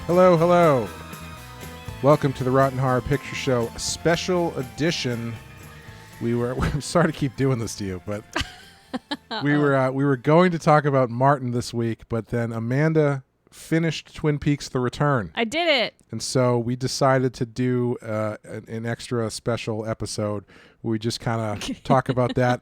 Hello, hello. Welcome to the Rotten Horror Picture Show special edition. I'm sorry to keep doing this to you, but we were going to talk about Martin this week, but then Amanda finished Twin Peaks: The Return. I did it. And so we decided to do an extra special episode where we just kind of talk about that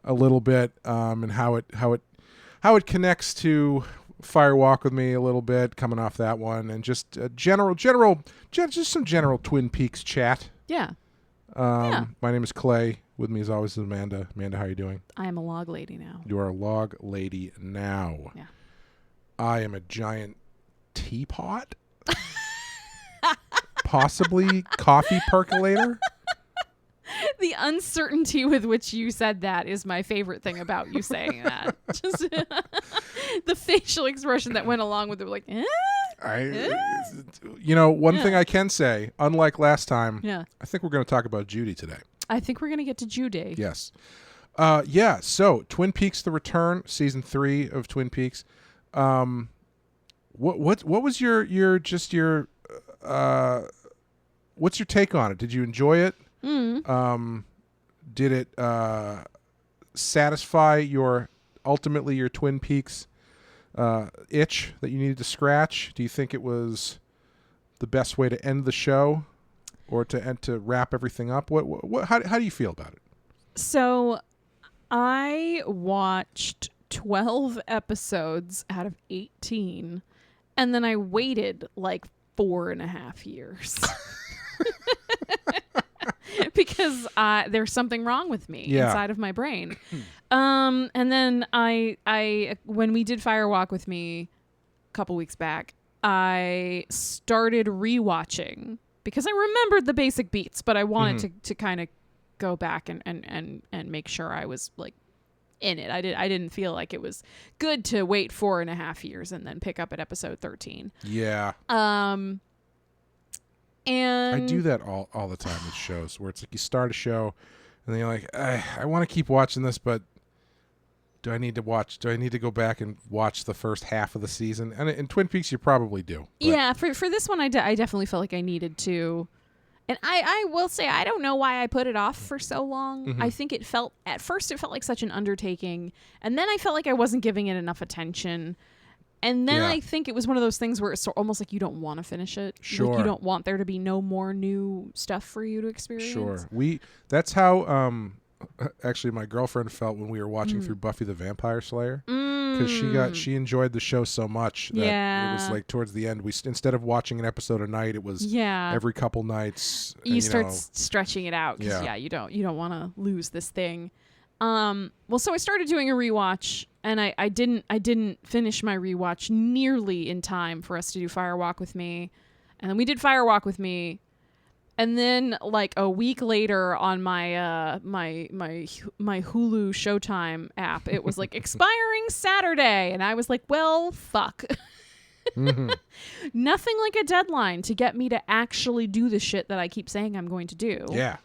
a little bit, and how it connects to Fire Walk with Me a little bit, coming off that one, and just just some general Twin Peaks chat. Yeah. My name is Clay. With me as always is Amanda. Amanda, how are you doing? I am a log lady now. You are a log lady now. Yeah. I am a giant teapot. Possibly coffee percolator. The uncertainty with which you said that is my favorite thing about you saying that. Just the facial expression that went along with it, like, eh? One thing I can say, unlike last time, I think we're going to talk about Judy today. I think we're going to get to Judy. Yes. So Twin Peaks: The Return, season 3 of Twin Peaks. What was your what's your take on it? Did you enjoy it? Did it satisfy your Twin Peaks itch that you needed to scratch? Do you think it was the best way to end the show, or to wrap everything up? How do you feel about it? So I watched 12 episodes out of 18, and then I waited like 4.5 years. Because there's something wrong with me inside of my brain. And then I when we did Fire Walk with Me a couple weeks back, I started rewatching because I remembered the basic beats, but I wanted to kind of go back and make sure I was like in it. I didn't feel like it was good to wait 4.5 years and then pick up at episode 13. Yeah. And I do that all the time with shows where it's like you start a show and then you're like, I want to keep watching this, but do I need to go back and watch the first half of the season? And in Twin Peaks, you probably do. But. Yeah, for this one, I definitely felt like I needed to. And I will say, I don't know why I put it off for so long. Mm-hmm. I think at first it felt like such an undertaking. And then I felt like I wasn't giving it enough attention. And then I think it was one of those things where it's almost like you don't want to finish it. Sure. Like you don't want there to be no more new stuff for you to experience. Sure. That's how actually my girlfriend felt when we were watching through Buffy the Vampire Slayer. Because she enjoyed the show so much that it was like towards the end, instead of watching an episode a night, it was every couple nights. You start stretching it out because you don't want to lose this thing. So I started doing a rewatch, and I didn't finish my rewatch nearly in time for us to do Fire Walk with Me, and then we did Fire Walk with Me, and then like a week later on my my Hulu Showtime app, it was like expiring Saturday, and I was like, well, fuck. Mm-hmm. Nothing like a deadline to get me to actually do the shit that I keep saying I'm going to do. Yeah.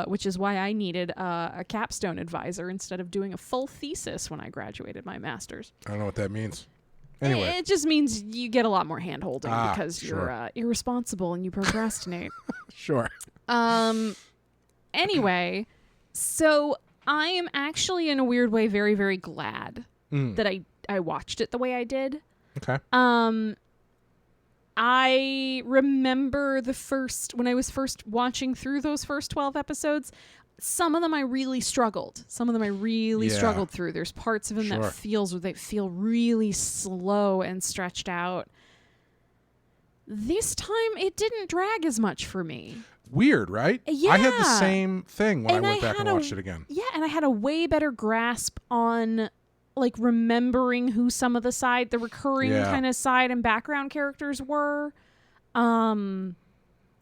Which is why I needed a capstone advisor instead of doing a full thesis when I graduated my master's. I don't know what that means. Anyway. It just means you get a lot more hand-holding because you're irresponsible and you procrastinate. Sure. Anyway, so I am actually in a weird way very, very glad that I watched it the way I did. Okay. I remember when I was first watching through those first 12 episodes, some of them I really struggled. Struggled through. There's parts of them that feel really slow and stretched out. This time it didn't drag as much for me. Weird, right? Yeah. I had the same thing when I went back and watched it again. Yeah, and I had a way better grasp on like remembering who some of the recurring kind of side and background characters were,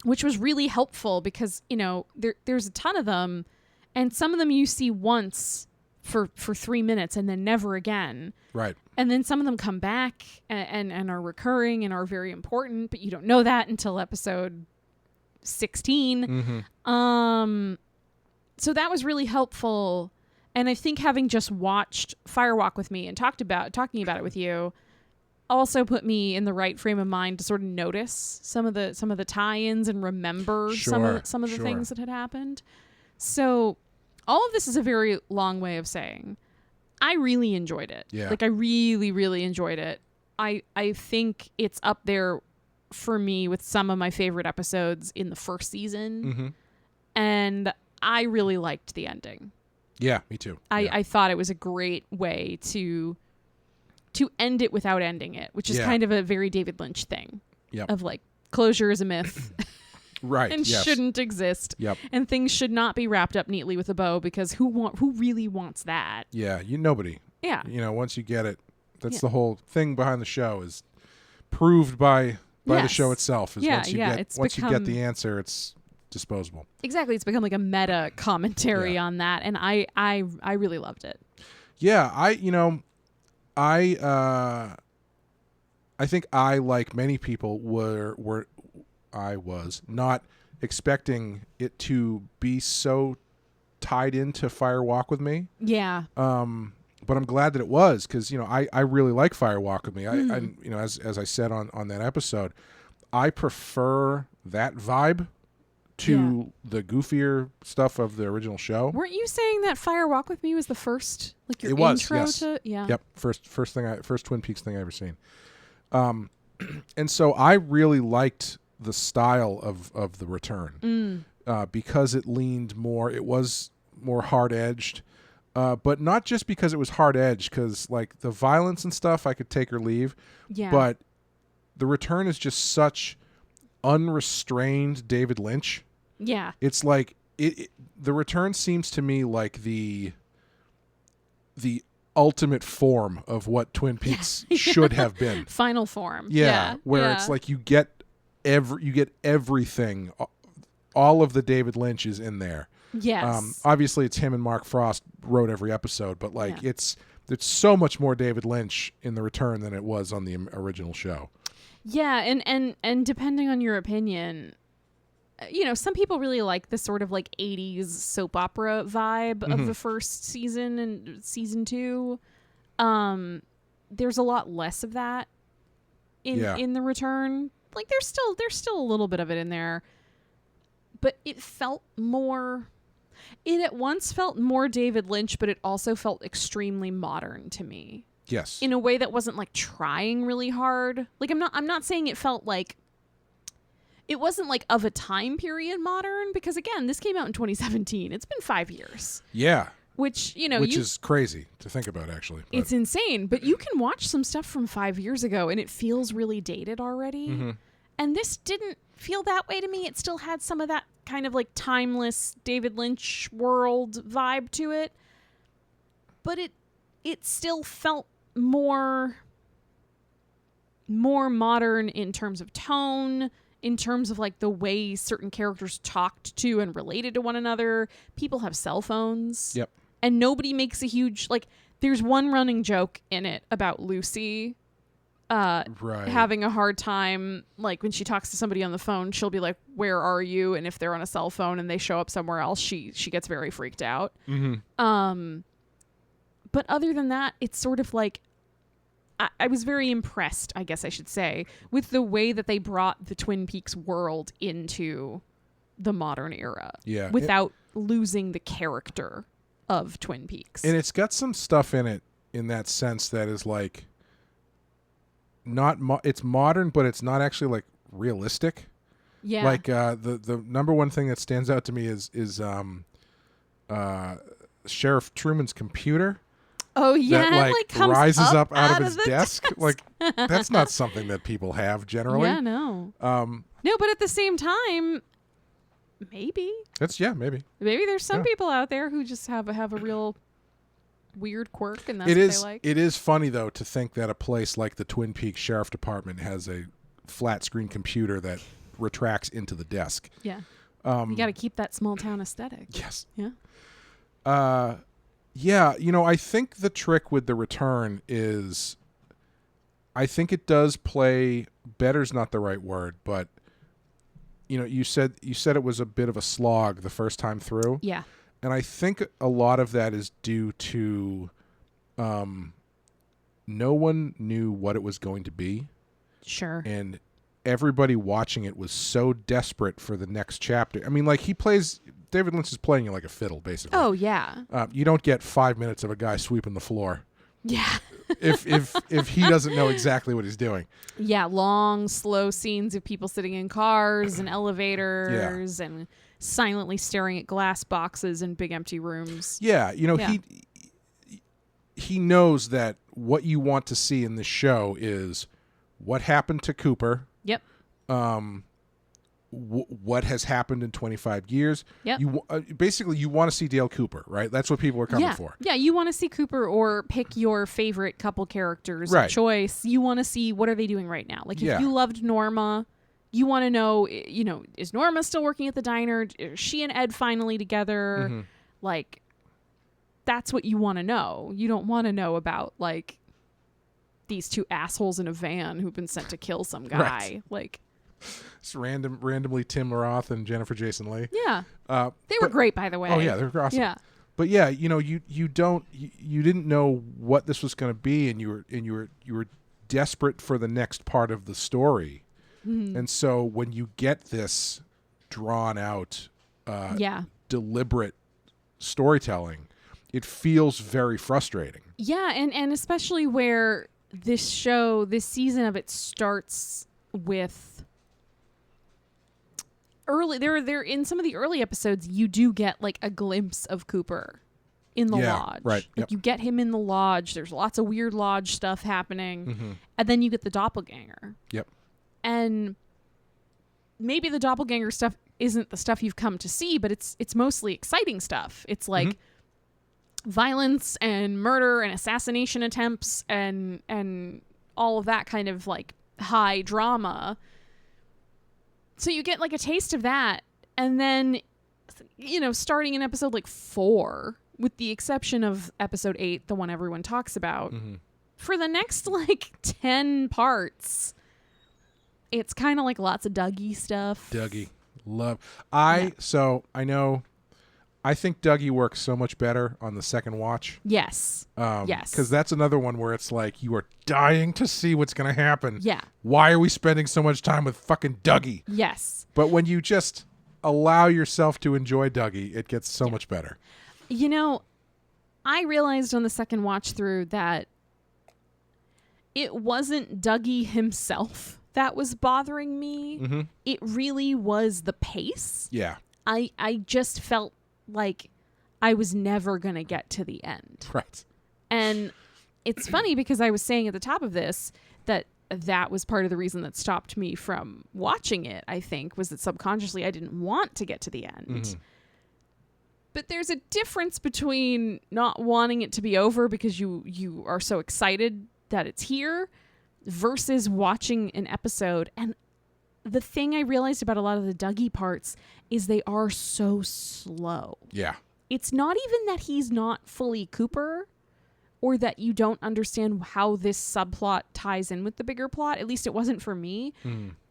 which was really helpful because, there's a ton of them and some of them you see once for 3 minutes and then never again. Right. And then some of them come back and are recurring and are very important, but you don't know that until episode 16. Mm-hmm. So that was really helpful. And I think having just watched Fire Walk with Me and talking about it with you, also put me in the right frame of mind to sort of notice some of the tie-ins and remember some of the things that had happened. So all of this is a very long way of saying I really enjoyed it. Yeah. Like I really, really enjoyed it. I think it's up there for me with some of my favorite episodes in the first season. Mm-hmm. And I really liked the ending. Yeah, me too. I thought it was a great way to end it without ending it, which is kind of a very David Lynch thing. Yep. Of like, closure is a myth. Right. And shouldn't exist. Yep. And things should not be wrapped up neatly with a bow because who really wants that? Yeah, nobody. Yeah. Once you get it, that's the whole thing behind the show is proved by the show itself. Is once you get the answer, it's disposable. Exactly. It's become like a meta commentary on that, and I really loved it. Yeah, I think I, like many people, I was not expecting it to be so tied into Fire Walk with Me. Yeah. But I'm glad that it was because I really like Fire Walk with Me. I as I said on that episode, I prefer that vibe to the goofier stuff of the original show. Weren't you saying that Fire Walk with Me was the first, like your intro to? Yeah. Yep. First Twin Peaks thing I ever seen. And so I really liked the style of the return because it leaned more. It was more hard edged, but not just because it was hard edged. Because like the violence and stuff, I could take or leave. Yeah. But the return is just such unrestrained David Lynch. Yeah. It's like the return seems to me like the ultimate form of what Twin Peaks should have been. Final form. Yeah. Where it's like you get everything. All of the David Lynch is in there. Yes. Obviously it's him and Mark Frost wrote every episode, but like it's so much more David Lynch in the return than it was on the original show. Yeah, and depending on your opinion, some people really like the sort of like 80s soap opera vibe of the first season and season 2. There's a lot less of that in the return. Like there's still a little bit of it in there, but it at once felt more David Lynch, but it also felt extremely modern to me. Yes. In a way that wasn't like trying really hard. Like I'm not saying it felt like it wasn't like of a time period modern, because again, this came out in 2017. It's been 5 years. Yeah. Which is crazy to think about, actually. But. It's insane, but you can watch some stuff from 5 years ago and it feels really dated already. Mm-hmm. And this didn't feel that way to me. It still had some of that kind of like timeless David Lynch world vibe to it. But it still felt more modern in terms of tone, in terms of like the way certain characters talked to and related to one another. People have cell phones. Yep. And nobody makes a huge, like, there's one running joke in it about Lucy having a hard time. Like when she talks to somebody on the phone, she'll be like, "Where are you?" And if they're on a cell phone and they show up somewhere else, she gets very freaked out. Mm-hmm. But other than that, it's sort of like, I was very impressed, I guess I should say, with the way that they brought the Twin Peaks world into the modern era. Yeah. Without losing the character of Twin Peaks. And it's got some stuff in it in that sense that is like it's modern, but it's not actually like realistic. Yeah. Like the number one thing that stands out to me is Sheriff Truman's computer. Oh yeah, that like comes rises up out of his desk. Like that's not something that people have generally. Yeah, no. No, but at the same time, maybe. Maybe. Maybe there's some people out there who just have a real weird quirk, and that's what they like. It is funny though to think that a place like the Twin Peaks Sheriff Department has a flat screen computer that retracts into the desk. Yeah. You got to keep that small town aesthetic. Yes. Yeah. Yeah, I think the trick with the return is I think it does play, better's not the right word, but you said it was a bit of a slog the first time through. Yeah. And I think a lot of that is due to no one knew what it was going to be. Sure. And everybody watching it was so desperate for the next chapter. I mean, like, David Lynch is playing it like a fiddle, basically. Oh, yeah. You don't get 5 minutes of a guy sweeping the floor. Yeah. if he doesn't know exactly what he's doing. Yeah, long, slow scenes of people sitting in cars and elevators and silently staring at glass boxes in big empty rooms. Yeah, he knows that what you want to see in this show is what happened to Cooper. Yep. What has happened in 25 years. Yep. Basically, you want to see Dale Cooper, right? That's what people are coming for. Yeah, you want to see Cooper or pick your favorite couple characters right. of choice. You want to see what are they doing right now. Like, if Yeah. you loved Norma, you want to know, is Norma still working at the diner? Is she and Ed finally together? Mm-hmm. Like, that's what you want to know. You don't want to know about, like, these two assholes in a van who've been sent to kill some guy. Right. Like, it's randomly Tim Roth and Jennifer Jason Leigh. Yeah. They were great, by the way. Oh yeah, they were awesome. Yeah. But yeah, you didn't know what this was going to be, and you were desperate for the next part of the story. Mm-hmm. And so when you get this drawn out, deliberate storytelling, it feels very frustrating. Yeah, and especially where this season of it starts with early there in some of the early episodes, you do get like a glimpse of Cooper in the lodge. Right. Like, you get him in the lodge. There's lots of weird lodge stuff happening. Mm-hmm. And then you get the doppelganger. Yep. And maybe the doppelganger stuff isn't the stuff you've come to see, but it's mostly exciting stuff. It's like violence and murder and assassination attempts and all of that kind of like high drama. So you get like a taste of that, and then, starting in episode like 4, with the exception of episode 8, the one everyone talks about, for the next like 10 parts, it's kind of like lots of Dougie stuff. Dougie, I think Dougie works so much better on the second watch. Yes. Yes. Because that's another one where it's like you are dying to see what's going to happen. Yeah. Why are we spending so much time with fucking Dougie? Yes. But when you just allow yourself to enjoy Dougie, it gets so much better. I realized on the second watch through that it wasn't Dougie himself that was bothering me. Mm-hmm. It really was the pace. Yeah. I just felt like I was never going to get to the end. Right. And it's funny because I was saying at the top of this that was part of the reason that stopped me from watching it, I think, was that subconsciously I didn't want to get to the end. Mm-hmm. But there's a difference between not wanting it to be over because you are so excited that it's here versus watching an episode. And the thing I realized about a lot of the Dougie parts is they are so slow. Yeah. It's not even that he's not fully Cooper or that you don't understand how this subplot ties in with the bigger plot. At least it wasn't for me.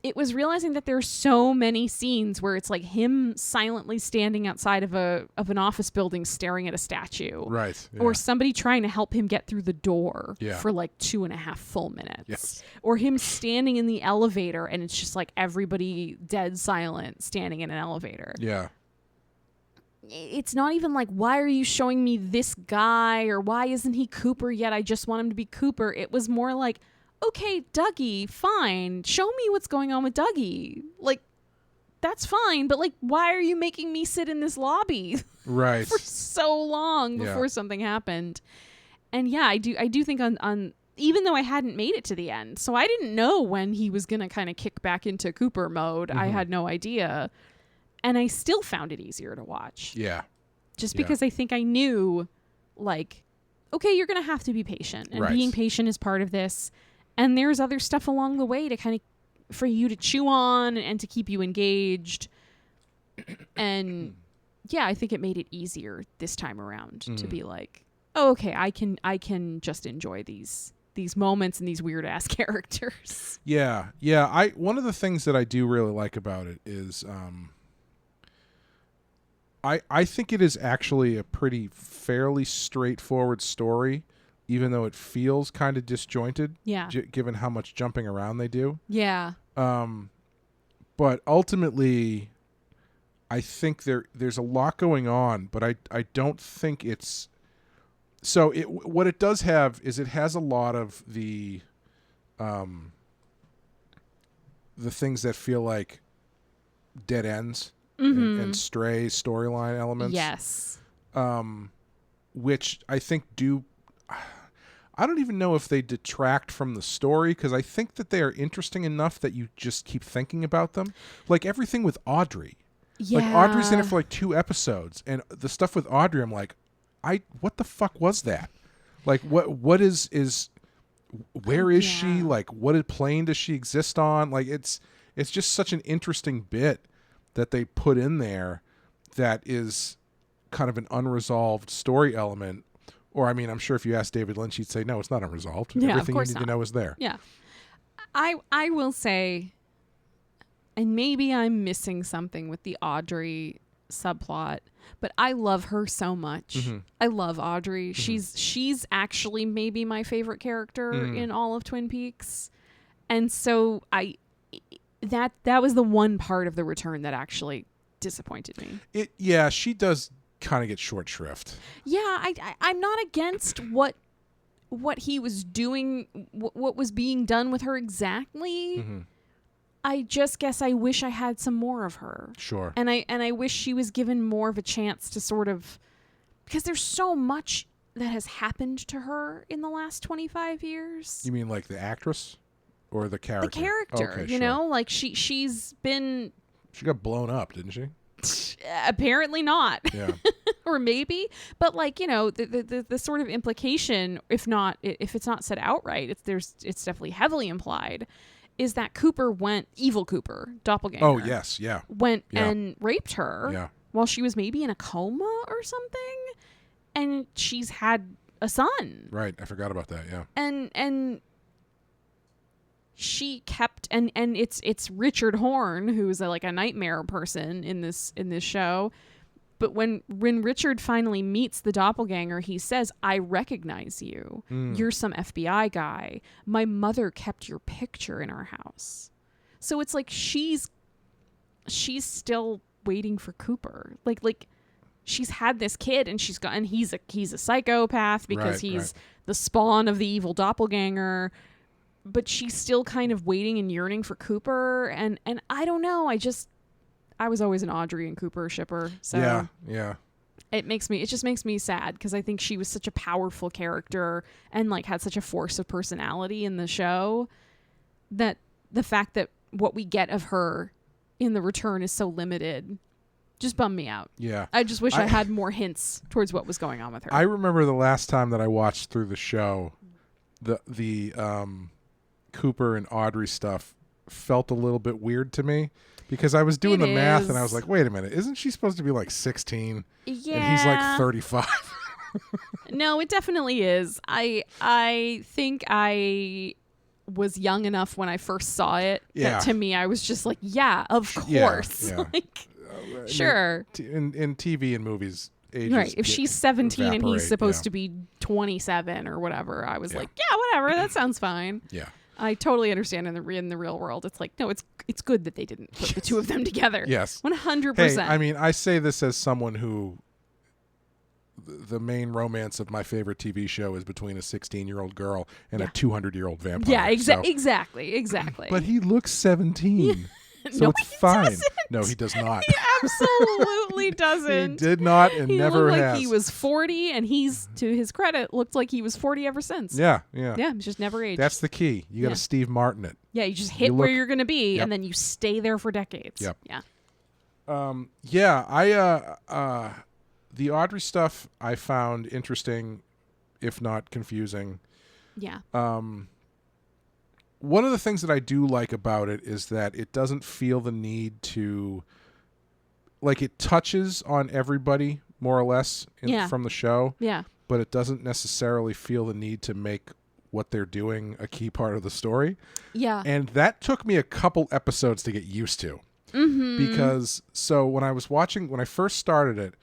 It was realizing that there are so many scenes where it's like him silently standing outside of an office building staring at a statue. Right. Yeah. Or somebody trying to help him get through the door Yeah. for like 2.5 full minutes. Yes. Or him standing in the elevator and it's just like everybody dead silent standing in an elevator. Yeah. It's not even like, why are you showing me this guy or why isn't he Cooper yet? I just want him to be Cooper. It was more like, okay, Dougie, fine. Show me what's going on with Dougie. Like, that's fine. But like, why are you making me sit in this lobby right for so long before something happened? And yeah, I do think on even though I hadn't made it to the end, so I didn't know when he was going to kind of kick back into Cooper mode. Mm-hmm. I had no idea. And I still found it easier to watch. Yeah. Just because I think I knew, like, okay, you're going to have to be patient. And being patient is part of this. And there's other stuff along the way to kind of, for you to chew on and to keep you engaged. And yeah, I think it made it easier this time around to be like, oh, okay, I can just enjoy these moments and these weird ass characters. Yeah. Yeah. One of the things that I do really like about it is, I think it is actually a fairly straightforward story, even though it feels kind of disjointed. Yeah. Given how much jumping around they do. Yeah. But ultimately, I think there's a lot going on, but I don't think it's. So what it does have is it has a lot of the things that feel like dead ends and stray storyline elements. Yes. Which I think do. I don't even know if they detract from the story, because I think that they are interesting enough that you just keep thinking about them. Like everything with Audrey. Yeah. Like Audrey's in it for like 2 episodes, and the stuff with Audrey, I'm like, what the fuck was that? Like what is where is she? Like what plane does she exist on? Like it's just such an interesting bit that they put in there that is kind of an unresolved story element. Or, I mean, I'm sure if you asked David Lynch, he'd say, no, it's not unresolved. Yeah, Everything of course you need not. to know is there. Yeah. I will say, and maybe I'm missing something with the Audrey subplot, but I love her so much. Mm-hmm. I love Audrey. Mm-hmm. She's actually maybe my favorite character in all of Twin Peaks. And so that was the one part of the return that actually disappointed me. She does kind of get short shrift. Yeah, I'm not against what he was doing, what was being done with her exactly. Mm-hmm. I just guess I wish I had some more of her. Sure. And I wish she was given more of a chance to sort of, because there's so much that has happened to her in the last 25 years. You mean like the actress or the character? The character, okay, you sure. know, like she's been. She got blown up, didn't she? Apparently not. Yeah. Or maybe, but like, you know, the sort of implication, if it's not said outright, it's definitely heavily implied, is that evil Cooper, doppelganger. Oh yes, yeah. Went and raped her. Yeah. While she was maybe in a coma or something, and she's had a son. Right, I forgot about that. Yeah. And she kept and it's Richard Horn, who's like a nightmare person in this show. But when Richard finally meets the doppelganger, he says, "I recognize you. You're some FBI guy. My mother kept your picture in our house." So it's like she's still waiting for Cooper. Like she's had this kid, and he's a psychopath because he's the spawn of the evil doppelganger. But she's still kind of waiting and yearning for Cooper, and I don't know. I was always an Audrey and Cooper shipper. So yeah. It just makes me sad, because I think she was such a powerful character and like had such a force of personality in the show, that the fact that what we get of her in the return is so limited just bummed me out. Yeah. I just wish I had more hints towards what was going on with her. I remember the last time that I watched through the show, the Cooper and Audrey stuff felt a little bit weird to me, because I was doing the math and I was like, wait a minute, isn't she supposed to be like 16? Yeah. And he's like 35. No, it definitely is. I think I was young enough when I first saw it that to me I was just like, yeah, of course. Yeah. Like, sure. In TV and movies, ages right. If she's 17 and he's supposed yeah. to be 27 or whatever, I was like, yeah, whatever, that sounds fine. Yeah. I totally understand in the real world. It's like, no, it's good that they didn't put the two of them together. Yes. 100%. Hey, I mean, I say this as someone who the main romance of my favorite TV show is between a 16-year-old girl and a 200-year-old vampire. Yeah, exactly. But he looks 17. So no, it's fine. Doesn't. No, he does not. He absolutely doesn't. He did not and he never looked has. like he was 40, and he's, to his credit, looked like he was 40 ever since. Yeah. Yeah, he's just never aged. That's the key. You got to Steve Martin it. Yeah, you just hit where you're going to be, and then you stay there for decades. Yep. Yeah. The Audrey stuff I found interesting, if not confusing. Yeah. One of the things that I do like about it is that it doesn't feel the need to, like, it touches on everybody more or less from the show. Yeah. But it doesn't necessarily feel the need to make what they're doing a key part of the story. Yeah. And that took me a couple episodes to get used to. Mm-hmm. Because when I first started it,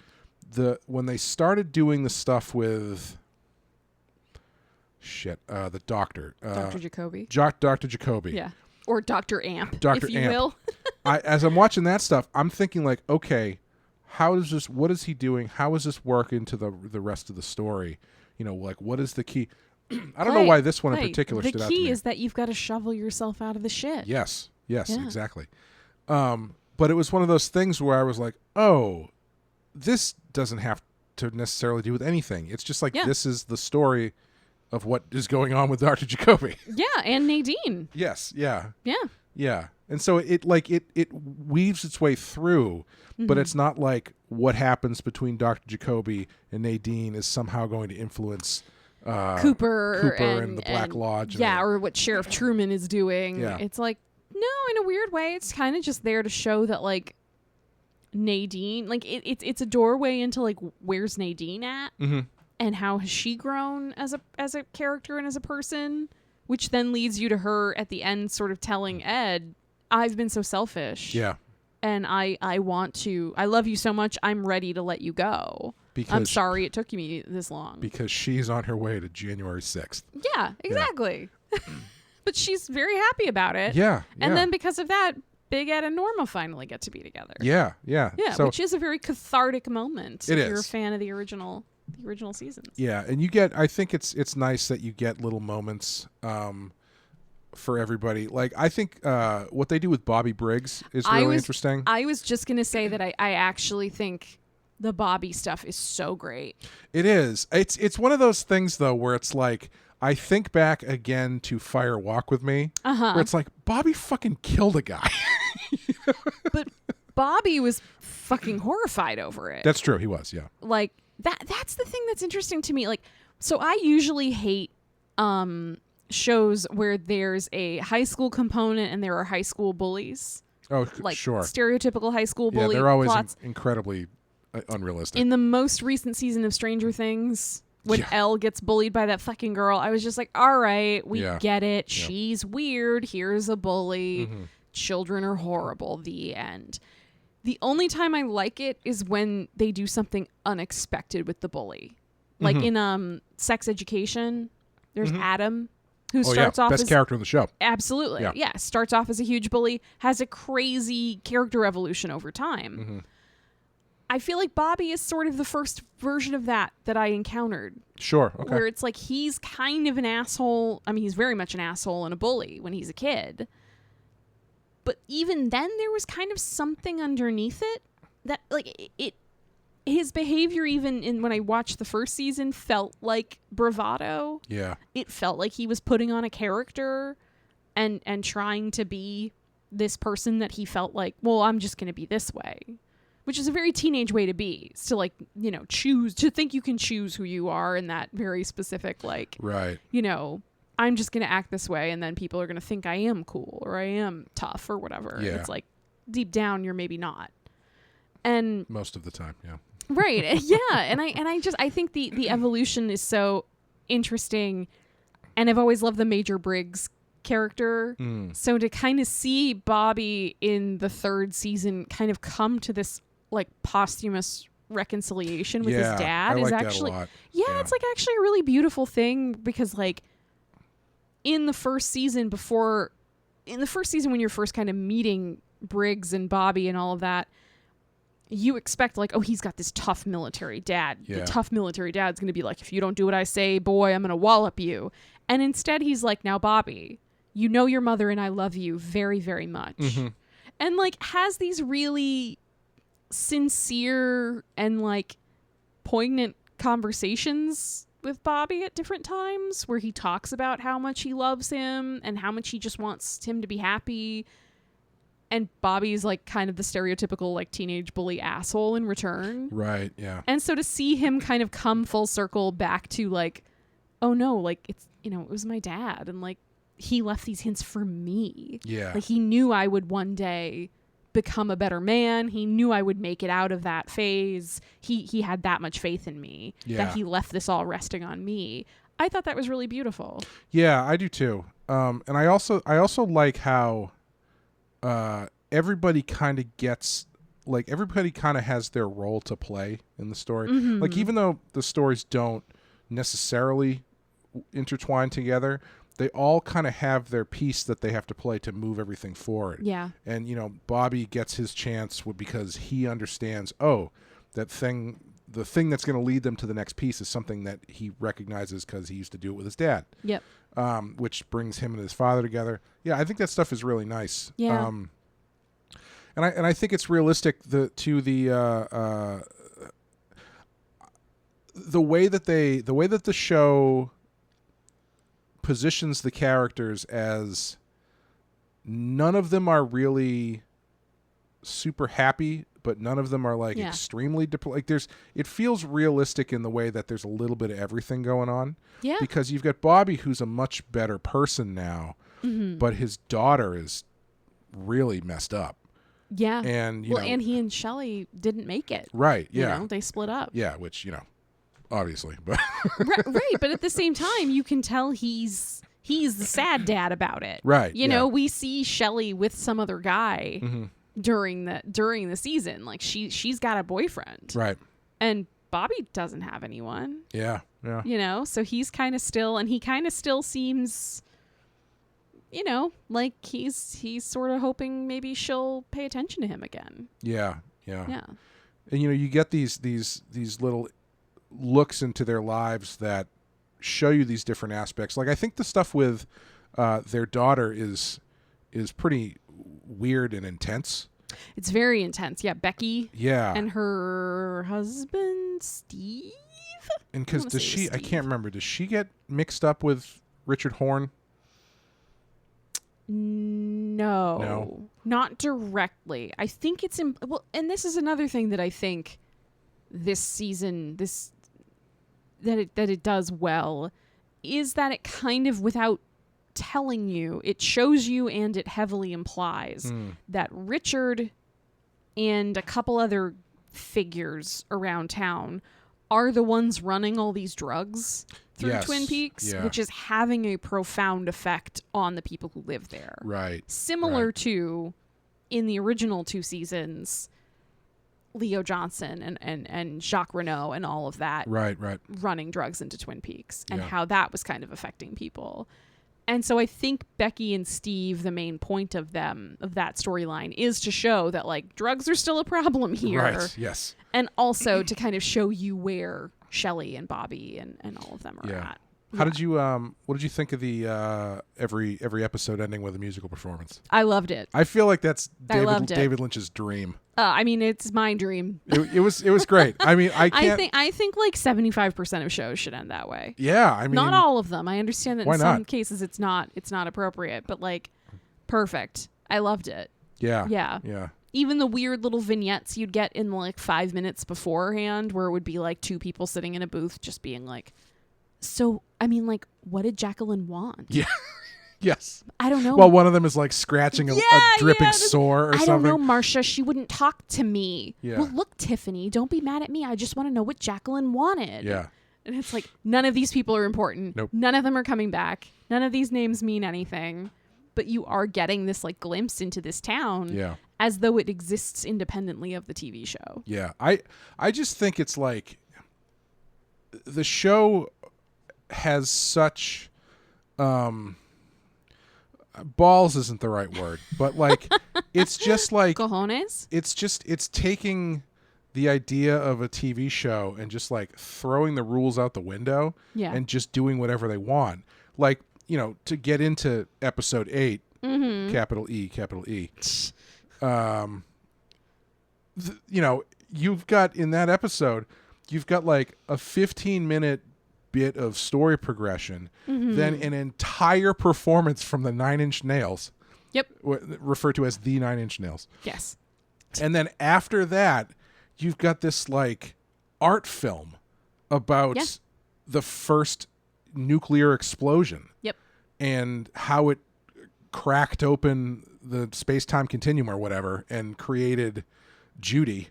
when they started doing the stuff with the doctor. Dr. Jacoby. Dr. Jacoby. Yeah. Or Dr. Amp, Dr. if you Amp. will. As I'm watching that stuff, I'm thinking like, okay, what is he doing? How is this work into the rest of the story? Like what is the key? I don't know why this one in particular stood out to me. The key is that you've got to shovel yourself out of the shit. Yes, exactly. But it was one of those things where I was like, oh, this doesn't have to necessarily do with anything. It's just like this is the story of what is going on with Dr. Jacoby. Yeah, and Nadine. Yes, yeah. Yeah. Yeah. And so it weaves its way through, but it's not like what happens between Dr. Jacoby and Nadine is somehow going to influence Cooper and the Black Lodge. Yeah, or what Sheriff Truman is doing. Yeah. It's like, no, in a weird way, it's kind of just there to show that, like, Nadine, like, it's a doorway into, like, where's Nadine at? Mm-hmm. And how has she grown as a character and as a person? Which then leads you to her at the end sort of telling Ed, I've been so selfish. Yeah. And I love you so much, I'm ready to let you go. Because I'm sorry it took me this long. Because she's on her way to January 6th. Yeah, exactly. Yeah. But she's very happy about it. Yeah. And then because of that, Big Ed and Norma finally get to be together. Yeah, yeah. Yeah, so, which is a very cathartic moment if you're a fan of the original seasons. Yeah, and I think it's nice that you get little moments for everybody. Like, I think what they do with Bobby Briggs is really interesting. I was just going to say that I actually think the Bobby stuff is so great. It is. It's one of those things, though, where it's like, I think back again to Fire Walk With Me, where it's like, Bobby fucking killed a guy. But Bobby was fucking horrified over it. That's true. He was, yeah. Like, that's the thing that's interesting to me. Like, so I usually hate shows where there's a high school component and there are high school bullies. Oh, like, sure. Stereotypical high school bully they're always plots. Incredibly unrealistic. In the most recent season of Stranger Things, when Elle gets bullied by that fucking girl, I was just like, all right, we get it. Yeah. She's weird. Here's a bully. Mm-hmm. Children are horrible. The end. The only time I like it is when they do something unexpected with the bully. Like in Sex Education, there's Adam, who starts off best as character in the show. Absolutely. Yeah. Starts off as a huge bully, has a crazy character evolution over time. Mm-hmm. I feel like Bobby is sort of the first version of that I encountered. Sure. Okay. Where it's like he's kind of an asshole. I mean, he's very much an asshole and a bully when he's a kid. But even then, there was kind of something underneath it that, like, his behavior, even when I watched the first season, felt like bravado. Yeah. It felt like he was putting on a character and trying to be this person that he felt like, well, I'm just going to be this way. Which is a very teenage way to be. It's to, like, choose, to think you can choose who you are in that very specific, like, right. I'm just going to act this way and then people are going to think I am cool or I am tough or whatever. Yeah. It's like, deep down, you're maybe not. And most of the time, yeah. Right. Yeah. And I think the evolution is so interesting. And I've always loved the Major Briggs character. So to kind of see Bobby in the third season kind of come to this, like, posthumous reconciliation with his dad is actually that a lot. Yeah, it's like actually a really beautiful thing because, like, in the first season when you're first kind of meeting Briggs and Bobby and all of that, you expect, like, oh, he's got this tough military dad. The tough military dad's going to be like, if you don't do what I say, boy, I'm going to wallop you. And instead he's like, now, Bobby, you know your mother and I love you very, very much. Mm-hmm. And, like, has these really sincere and, like, poignant conversations with Bobby at different times where he talks about how much he loves him and how much he just wants him to be happy. And Bobby's, like, kind of the stereotypical, like, teenage bully asshole in return. Right, yeah. And so to see him kind of come full circle back to, like, oh no, like, it's, it was my dad. And, like, he left these hints for me. Yeah. Like, he knew I would one day become a better man. He knew I would make it out of that phase. He had that much faith in me that he left this all resting on me. I thought that was really beautiful. Yeah, I do too. And I also like how everybody kind of gets, like, everybody kind of has their role to play in the story. Mm-hmm. Like, even though the stories don't necessarily intertwined together, they all kind of have their piece that they have to play to move everything forward. Yeah. And, Bobby gets his chance because he understands, the thing that's going to lead them to the next piece is something that he recognizes because he used to do it with his dad. Yep. Which brings him and his father together. Yeah, I think that stuff is really nice. Yeah. And I think it's realistic the way that the show positions the characters as none of them are really super happy, but none of them are like extremely it feels realistic in the way that there's a little bit of everything going on. Yeah. Because you've got Bobby, who's a much better person now, but his daughter is really messed up. Yeah. And and he and Shelley didn't make it. Right. Yeah. They split up. Yeah, which obviously, but right, but at the same time, you can tell he's the sad dad about it. Right. We see Shelley with some other guy during the season. Like she's got a boyfriend. Right. And Bobby doesn't have anyone. Yeah. Yeah. So he's kind of still seems like he's sort of hoping maybe she'll pay attention to him again. Yeah. And you get these little looks into their lives that show you these different aspects. Like I think the stuff with their daughter is pretty weird and intense. It's very intense. Yeah, Becky. Yeah. And her husband Steve. And because I can't remember, does she get mixed up with Richard Horne? No, not directly. I think it's and this is another thing that I think this season that it does well is that it kind of, without telling you, it shows you and it heavily implies that Richard and a couple other figures around town are the ones running all these drugs through Twin Peaks, which is having a profound effect on the people who live there. Right. Similar to in the original 2 seasons, Leo Johnson and Jacques Renault and all of that running drugs into Twin Peaks and how that was kind of affecting people. And so I think Becky and Steve, the main point of that storyline is to show that like drugs are still a problem here. Right. Yes. And also to kind of show you where Shelley and Bobby and all of them are at. How did you what did you think of the every episode ending with a musical performance? I loved it. I feel like that's David Lynch's dream. I mean, it's my dream. It was great. I mean, I think like 75% of shows should end that way. Yeah, I mean, not all of them. I understand that in some not? cases it's not appropriate, but like perfect. I loved it. Yeah. Even the weird little vignettes you'd get in like 5 minutes beforehand, where it would be like 2 people sitting in a booth just being like, so, I mean, like, what did Jacqueline want? Yeah. Yes. I don't know. Well, one of them is like scratching a dripping sore or something. I don't know, Marcia. She wouldn't talk to me. Yeah. Well, look, Tiffany, don't be mad at me. I just want to know what Jacqueline wanted. Yeah. And it's like, none of these people are important. Nope. None of them are coming back. None of these names mean anything. But you are getting this like glimpse into this town as though it exists independently of the TV show. Yeah. I just think it's like the show has such balls isn't the right word, but like it's just like cojones. It's taking the idea of a TV show and just like throwing the rules out the window and just doing whatever they want. Like, to get into episode 8, capital E, you've got in that episode, you've got like a 15-minute bit of story progression, then an entire performance from the 9 Inch Nails. Yep. Referred to as the 9 Inch Nails. Yes. And then after that, you've got this like art film about the first nuclear explosion. Yep. And how it cracked open the space-time continuum or whatever and created Judy,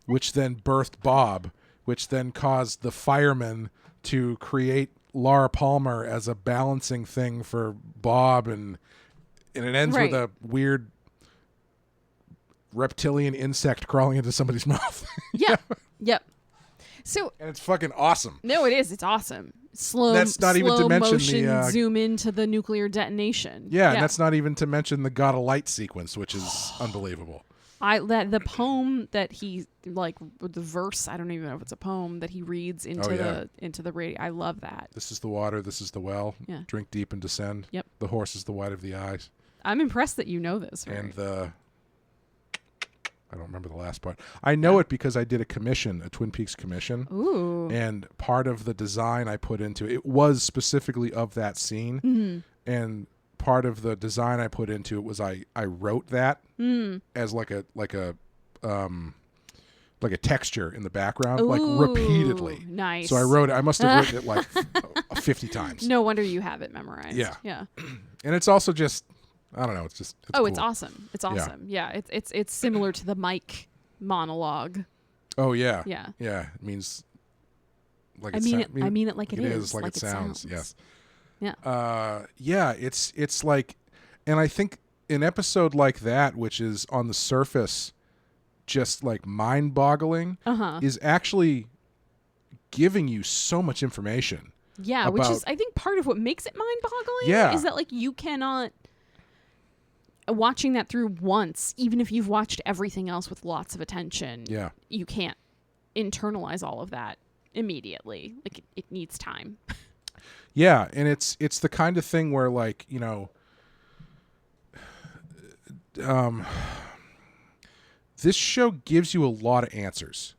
which then birthed Bob, which then caused the firemen to create Laura Palmer as a balancing thing for Bob, and it ends with a weird reptilian insect crawling into somebody's mouth. Yeah. Yep. So, and it's fucking awesome. No, it is. It's awesome. that's not even to mention motion the zoom into the nuclear detonation. Yeah, and that's not even to mention the God of Light sequence, which is unbelievable. The poem that he the verse, I don't even know if it's a poem that he reads into the radio. I love that. This is the water, this is the well. Yeah. Drink deep and descend. Yep. The horse is the white of the eyes. I'm impressed that you know this. And I don't remember the last part. I know it because I did a Twin Peaks commission. Ooh. And part of the design I put into it was specifically of that scene. Mm-hmm. And part of the design I put into it was I wrote that as like a texture in the background, Ooh, like repeatedly. Nice. So I wrote it. I must have written it like 50 times. No wonder you have it memorized. Yeah. Yeah. And it's also just, I don't know. It's cool. It's awesome. It's awesome. Yeah. It's similar to the Mike monologue. Oh yeah. Yeah. Yeah. It means like I mean it like it is. Like it sounds. Yes. Yeah. Yeah. It's like, and I think an episode like that, which is on the surface just like mind-boggling, is actually giving you so much information. Yeah, which is, I think, part of what makes it mind-boggling. Yeah. Is that, like, you cannot, watching that through once, even if you've watched everything else with lots of attention, you can't internalize all of that immediately. Like, it needs time. Yeah, and it's the kind of thing where, like, you know, this show gives you a lot of answers,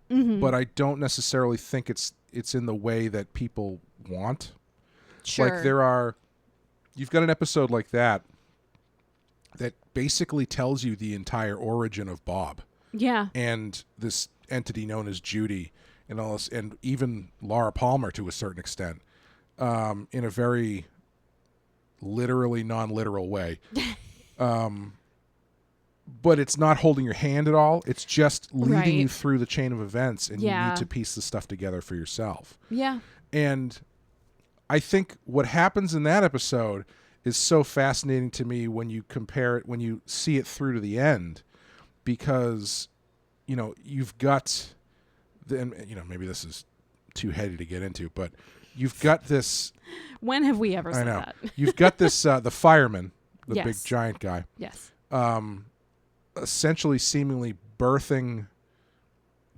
but I don't necessarily think it's in the way that people want. Sure. Like you've got an episode like that basically tells you the entire origin of Bob. Yeah. And this entity known as Judy and all this, and even Laura Palmer to a certain extent, in a very literally non-literal way. But it's not holding your hand at all. It's just leading you through the chain of events, and you need to piece the stuff together for yourself. Yeah. And I think what happens in that episode is so fascinating to me when you compare it, when you see it through to the end, because, you know, you've got, maybe this is too heady to get into, but you've got this. When have we ever said that? You've got this, the fireman, the yes. big giant guy. Yes. Essentially seemingly birthing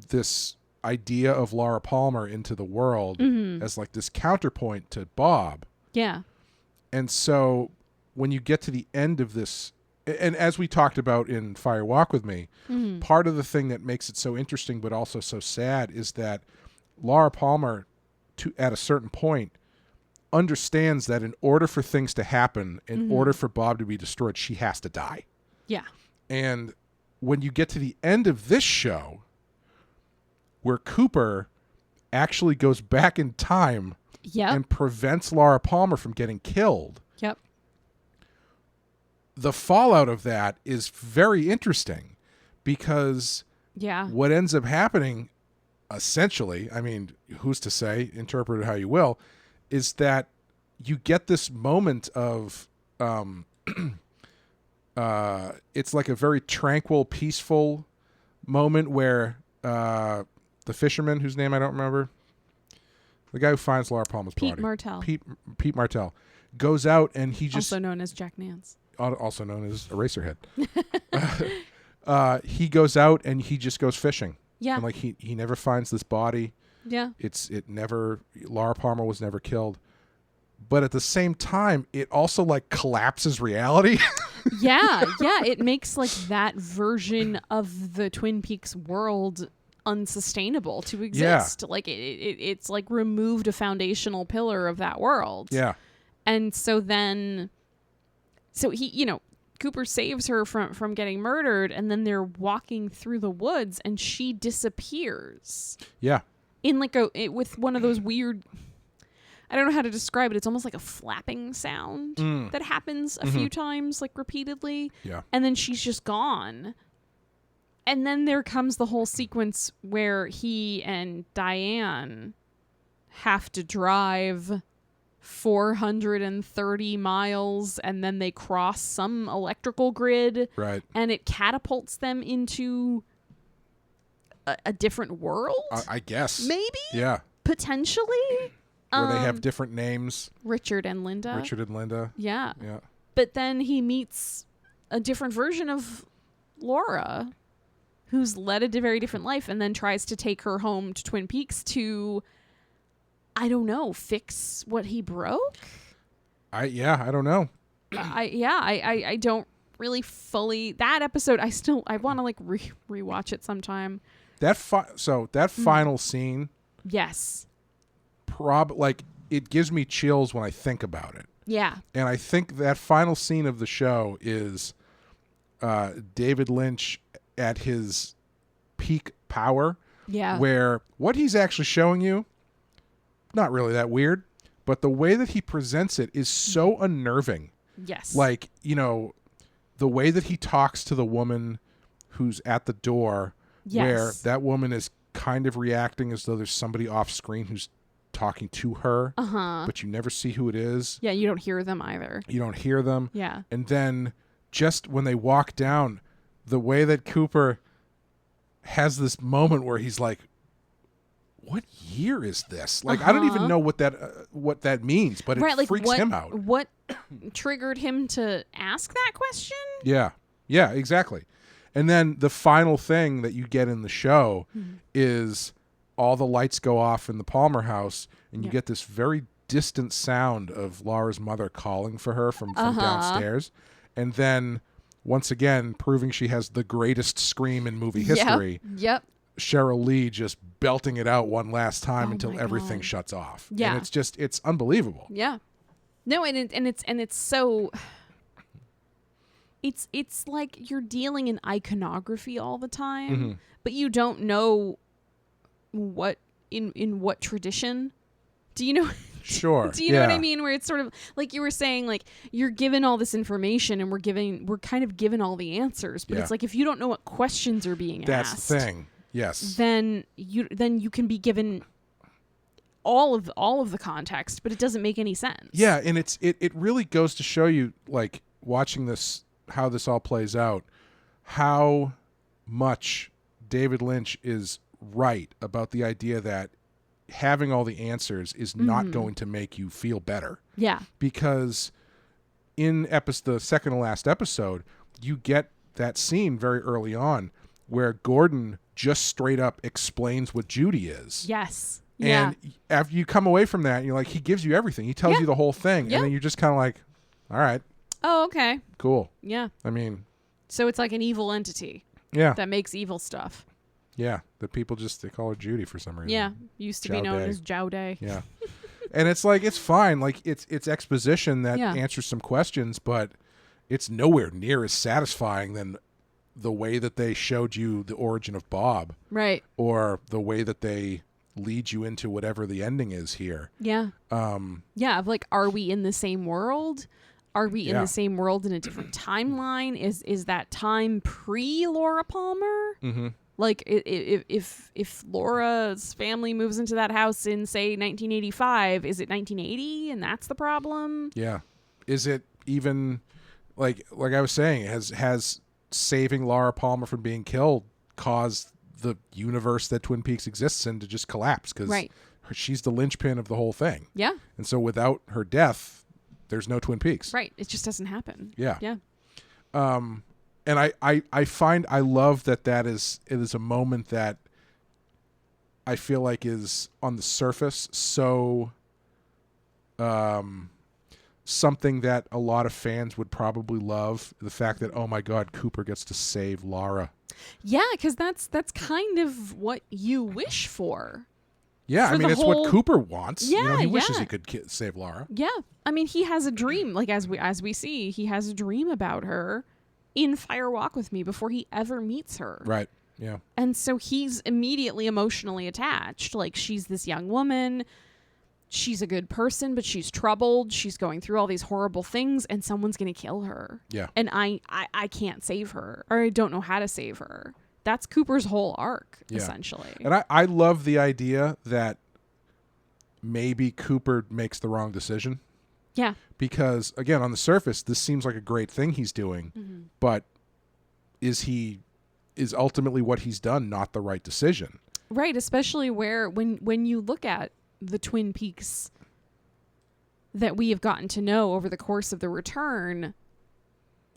this idea of Laura Palmer into the world as like this counterpoint to Bob. Yeah. And so when you get to the end of this, and as we talked about in Fire Walk With Me, part of the thing that makes it so interesting but also so sad is that Laura Palmer, at a certain point, understands that in order for things to happen, in order for Bob to be destroyed, she has to die. Yeah. And when you get to the end of this show, where Cooper actually goes back in time and prevents Laura Palmer from getting killed, the fallout of that is very interesting, because what ends up happening, essentially, I mean, who's to say, interpret it how you will, is that you get this moment of it's like a very tranquil, peaceful moment where the fisherman, whose name I don't remember, the guy who finds Laura Palmer's body, Pete Martell, goes out and he just, also known as Jack Nance, also known as Eraserhead. He goes out and he just goes fishing. Yeah, and like he never finds this body. Yeah, Laura Palmer was never killed. But at the same time, it also like collapses reality. yeah. It makes like that version of the Twin Peaks world unsustainable to exist. Like it's like removed a foundational pillar of that world. Yeah. And so he, Cooper saves her from getting murdered, and then they're walking through the woods and she disappears. Yeah. In like with one of those weird, I don't know how to describe it. It's almost like a flapping sound that happens a few times, like repeatedly. Yeah. And then she's just gone. And then there comes the whole sequence where he and Diane have to drive 430 miles, and then they cross some electrical grid. Right. And it catapults them into a different world. I guess. Maybe? Yeah. Potentially. where they have different names. Richard and Linda. Yeah. But then he meets a different version of Laura, who's led a very different life, and then tries to take her home to Twin Peaks to, I don't know, fix what he broke. I don't know. I don't really fully, that episode. I want to like rewatch it sometime. That final scene. Yes. Like it gives me chills when I think about it. Yeah. And I think that final scene of the show is David Lynch at his peak power. Yeah. Where what he's actually showing you, not really that weird, but the way that he presents it is so unnerving. Yes. Like, the way that he talks to the woman who's at the door, where that woman is kind of reacting as though there's somebody off screen who's talking to her, but you never see who it is. Yeah, you don't hear them either. You don't hear them. Yeah. And then just when they walk down, the way that Cooper has this moment where he's like, what year is this? Like, I don't even know what that means, but it freaks him out. What triggered him to ask that question? Yeah, exactly. And then the final thing that you get in the show is all the lights go off in the Palmer house, and you get this very distant sound of Laura's mother calling for her from downstairs. And then, once again, proving she has the greatest scream in movie history. Yep. Cheryl Lee just belting it out one last time until everything shuts off. Yeah. And it's unbelievable. Yeah. No, and it's so, it's like you're dealing in iconography all the time, but you don't know what in what tradition. Do you know? Sure. Do you know what I mean? Where it's sort of like you were saying, like you're given all this information and we're kind of given all the answers, but it's like if you don't know what questions are being asked. That's the thing. Yes. Then you can be given all of the context, but it doesn't make any sense. Yeah, and it really goes to show you, like, watching this, how this all plays out, how much David Lynch is right about the idea that having all the answers is not going to make you feel better. Yeah. Because in the second to last episode, you get that scene very early on where Gordon just straight up explains what Judy is. Yes. And after you come away from that, you're like, he gives you everything. He tells you the whole thing. And then you're just kind of like, all right. Oh, okay. Cool. Yeah. I mean. So it's like an evil entity. Yeah. That makes evil stuff. Yeah. That people they call her Judy for some reason. Yeah. Used to be known as Jowday. Yeah. And it's like, it's fine. Like, it's exposition that answers some questions, but it's nowhere near as satisfying than the way that they showed you the origin of Bob. Right. Or the way that they lead you into whatever the ending is here. Yeah. Of like, are we in the same world? Are we in the same world in a different timeline? Is that time pre Laura Palmer? Mm-hmm. Like, if Laura's family moves into that house in, say, 1985, is it 1980 and that's the problem? Yeah. Is it even like I was saying, has saving Laura Palmer from being killed caused the universe that Twin Peaks exists in to just collapse? Because she's the linchpin of the whole thing. Yeah. And so without her death, there's no Twin Peaks. Right. It just doesn't happen. Yeah. Yeah. And I love that it is a moment that I feel like is on the surface so something that a lot of fans would probably love, the fact that, oh my God, Cooper gets to save Laura. Yeah, because that's kind of what you wish for. Yeah, I mean, it's what Cooper wants. Yeah, he wishes he could save Laura. Yeah, I mean, he has a dream. Like as we see, he has a dream about her in Fire Walk with Me before he ever meets her. Right. Yeah. And so he's immediately emotionally attached. Like, she's this young woman. She's a good person, but she's troubled. She's going through all these horrible things, and someone's going to kill her. Yeah. And I can't save her, or I don't know how to save her. That's Cooper's whole arc, essentially. And I love the idea that maybe Cooper makes the wrong decision. Yeah. Because, again, on the surface, this seems like a great thing he's doing, but is ultimately what he's done not the right decision? Right, especially when you look at the Twin Peaks that we have gotten to know over the course of the return,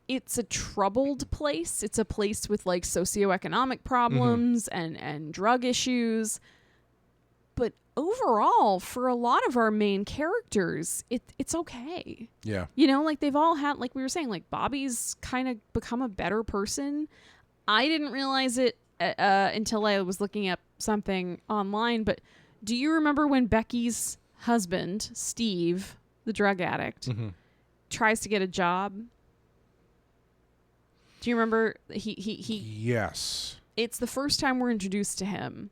it's a troubled place. It's a place with like socioeconomic problems and drug issues. But overall, for a lot of our main characters, it's okay. Yeah. You know, like they've all had, like we were saying, like Bobby's kind of become a better person. I didn't realize it until I was looking up something online. But do you remember when Becky's husband, Steve, the drug addict, tries to get a job? Do you remember? He Yes. It's the first time we're introduced to him.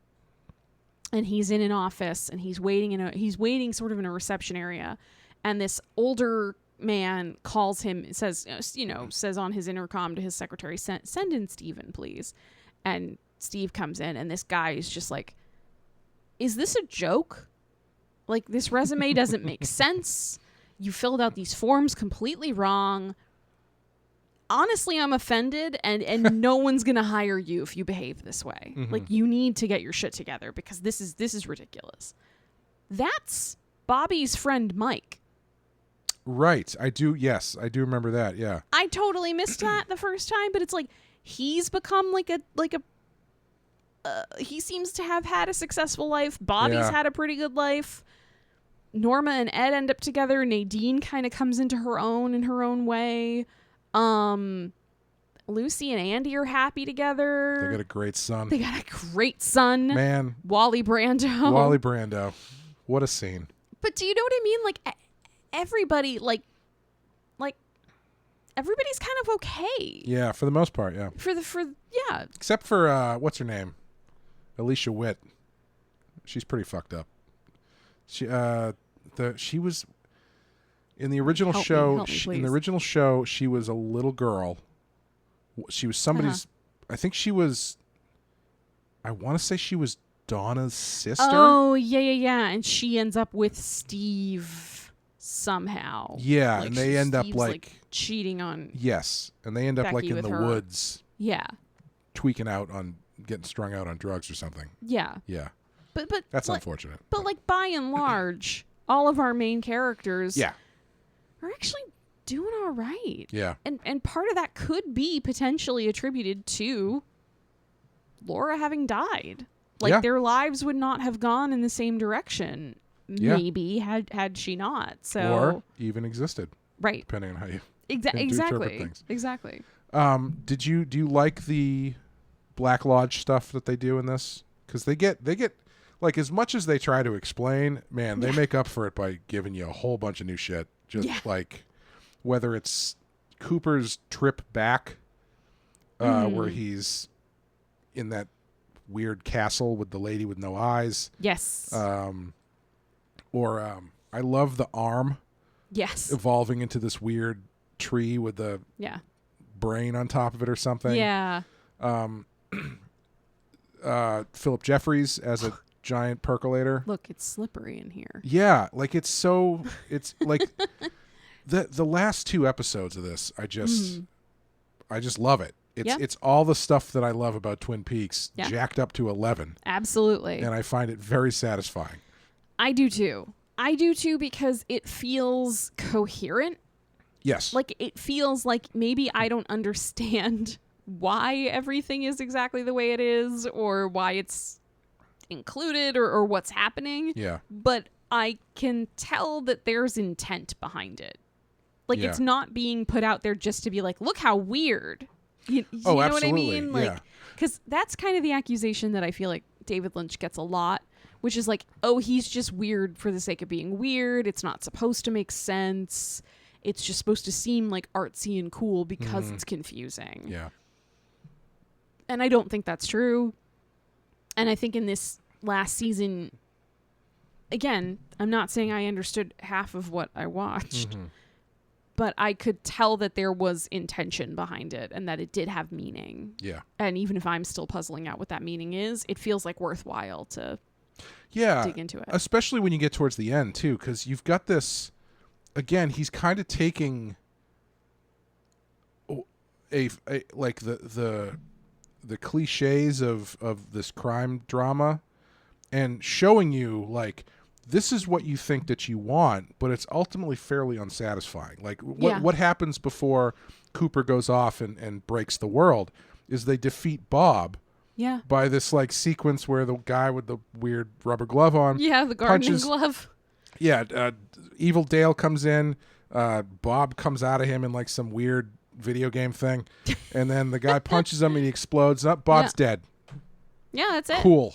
And he's in an office and he's waiting sort of in a reception area. And this older man calls him, says on his intercom to his secretary, send in Steven, please. And Steve comes in and this guy is just like, is this a joke? Like, this resume doesn't make sense. You filled out these forms completely wrong. Honestly, I'm offended, and no one's gonna hire you if you behave this way. Like, you need to get your shit together because this is ridiculous. That's Bobby's friend Mike. Right. I do remember that. Yeah. I totally missed that the first time, but it's like he's become he seems to have had a successful life. Bobby's had a pretty good life. Norma and Ed end up together. Nadine kind of comes into her own in her own way. Lucy and Andy are happy together. They got a great son. Man. Wally Brando. What a scene. But do you know what I mean? Like, everybody, like everybody's kind of okay. Yeah, for the most part, yeah. Yeah. Except for, what's her name? Alicia Witt. She's pretty fucked up. She was... In the original show, she was a little girl. She was somebody's. I think she was. I want to say she was Donna's sister. Oh yeah, and she ends up with Steve somehow. Yeah, like and they end up like cheating on. Yes, and they end up like in the woods. Yeah. Tweaking out on getting strung out on drugs or something. Yeah. Yeah. But that's unfortunate. But like by and large, all of our main characters. Yeah. Are actually doing all right. Yeah. And part of that could be potentially attributed to Laura having died. Like their lives would not have gone in the same direction. Maybe had she not. So or even existed. Right. Depending on how you exactly. things. Exactly. Do you like the Black Lodge stuff that they do in this? Because they get like, as much as they try to explain, man, they make up for it by giving you a whole bunch of new shit. Just like whether it's Cooper's trip back where he's in that weird castle with the lady with no eyes. Yes. Or I love the arm. Yes. Evolving into this weird tree with the brain on top of it or something. Yeah. Philip Jeffries as a giant percolator. Look, it's slippery in here. Yeah, like it's like the last two episodes of this, I just love it. It's all the stuff that I love about Twin Peaks jacked up to 11. Absolutely. And I find it very satisfying. I do too because it feels coherent. Yes. Like it feels like maybe I don't understand why everything is exactly the way it is or why it's included or what's happening. Yeah. But I can tell that there's intent behind it. Like it's not being put out there just to be like, look how weird. You know absolutely. what I mean? Like, because that's kind of the accusation that I feel like David Lynch gets a lot, which is like, oh, he's just weird for the sake of being weird. It's not supposed to make sense. It's just supposed to seem like artsy and cool because it's confusing. Yeah. And I don't think that's true. And I think in this last season, again, I'm not saying I understood half of what I watched, but I could tell that there was intention behind it and that it did have meaning. Yeah. And even if I'm still puzzling out what that meaning is, it feels like worthwhile to dig into it. Especially when you get towards the end, too, because you've got this, again, he's kind of taking like the cliches of this crime drama and showing you like this is what you think that you want, but it's ultimately fairly unsatisfying. Like what happens before Cooper goes off and breaks the world is they defeat Bob. Yeah. By this like sequence where the guy with the weird rubber glove on. Yeah, the gardening glove. Yeah, Evil Dale comes in. Bob comes out of him in like some weird video game thing, and then the guy punches him and he explodes. Bob's dead. Yeah, that's it. Cool.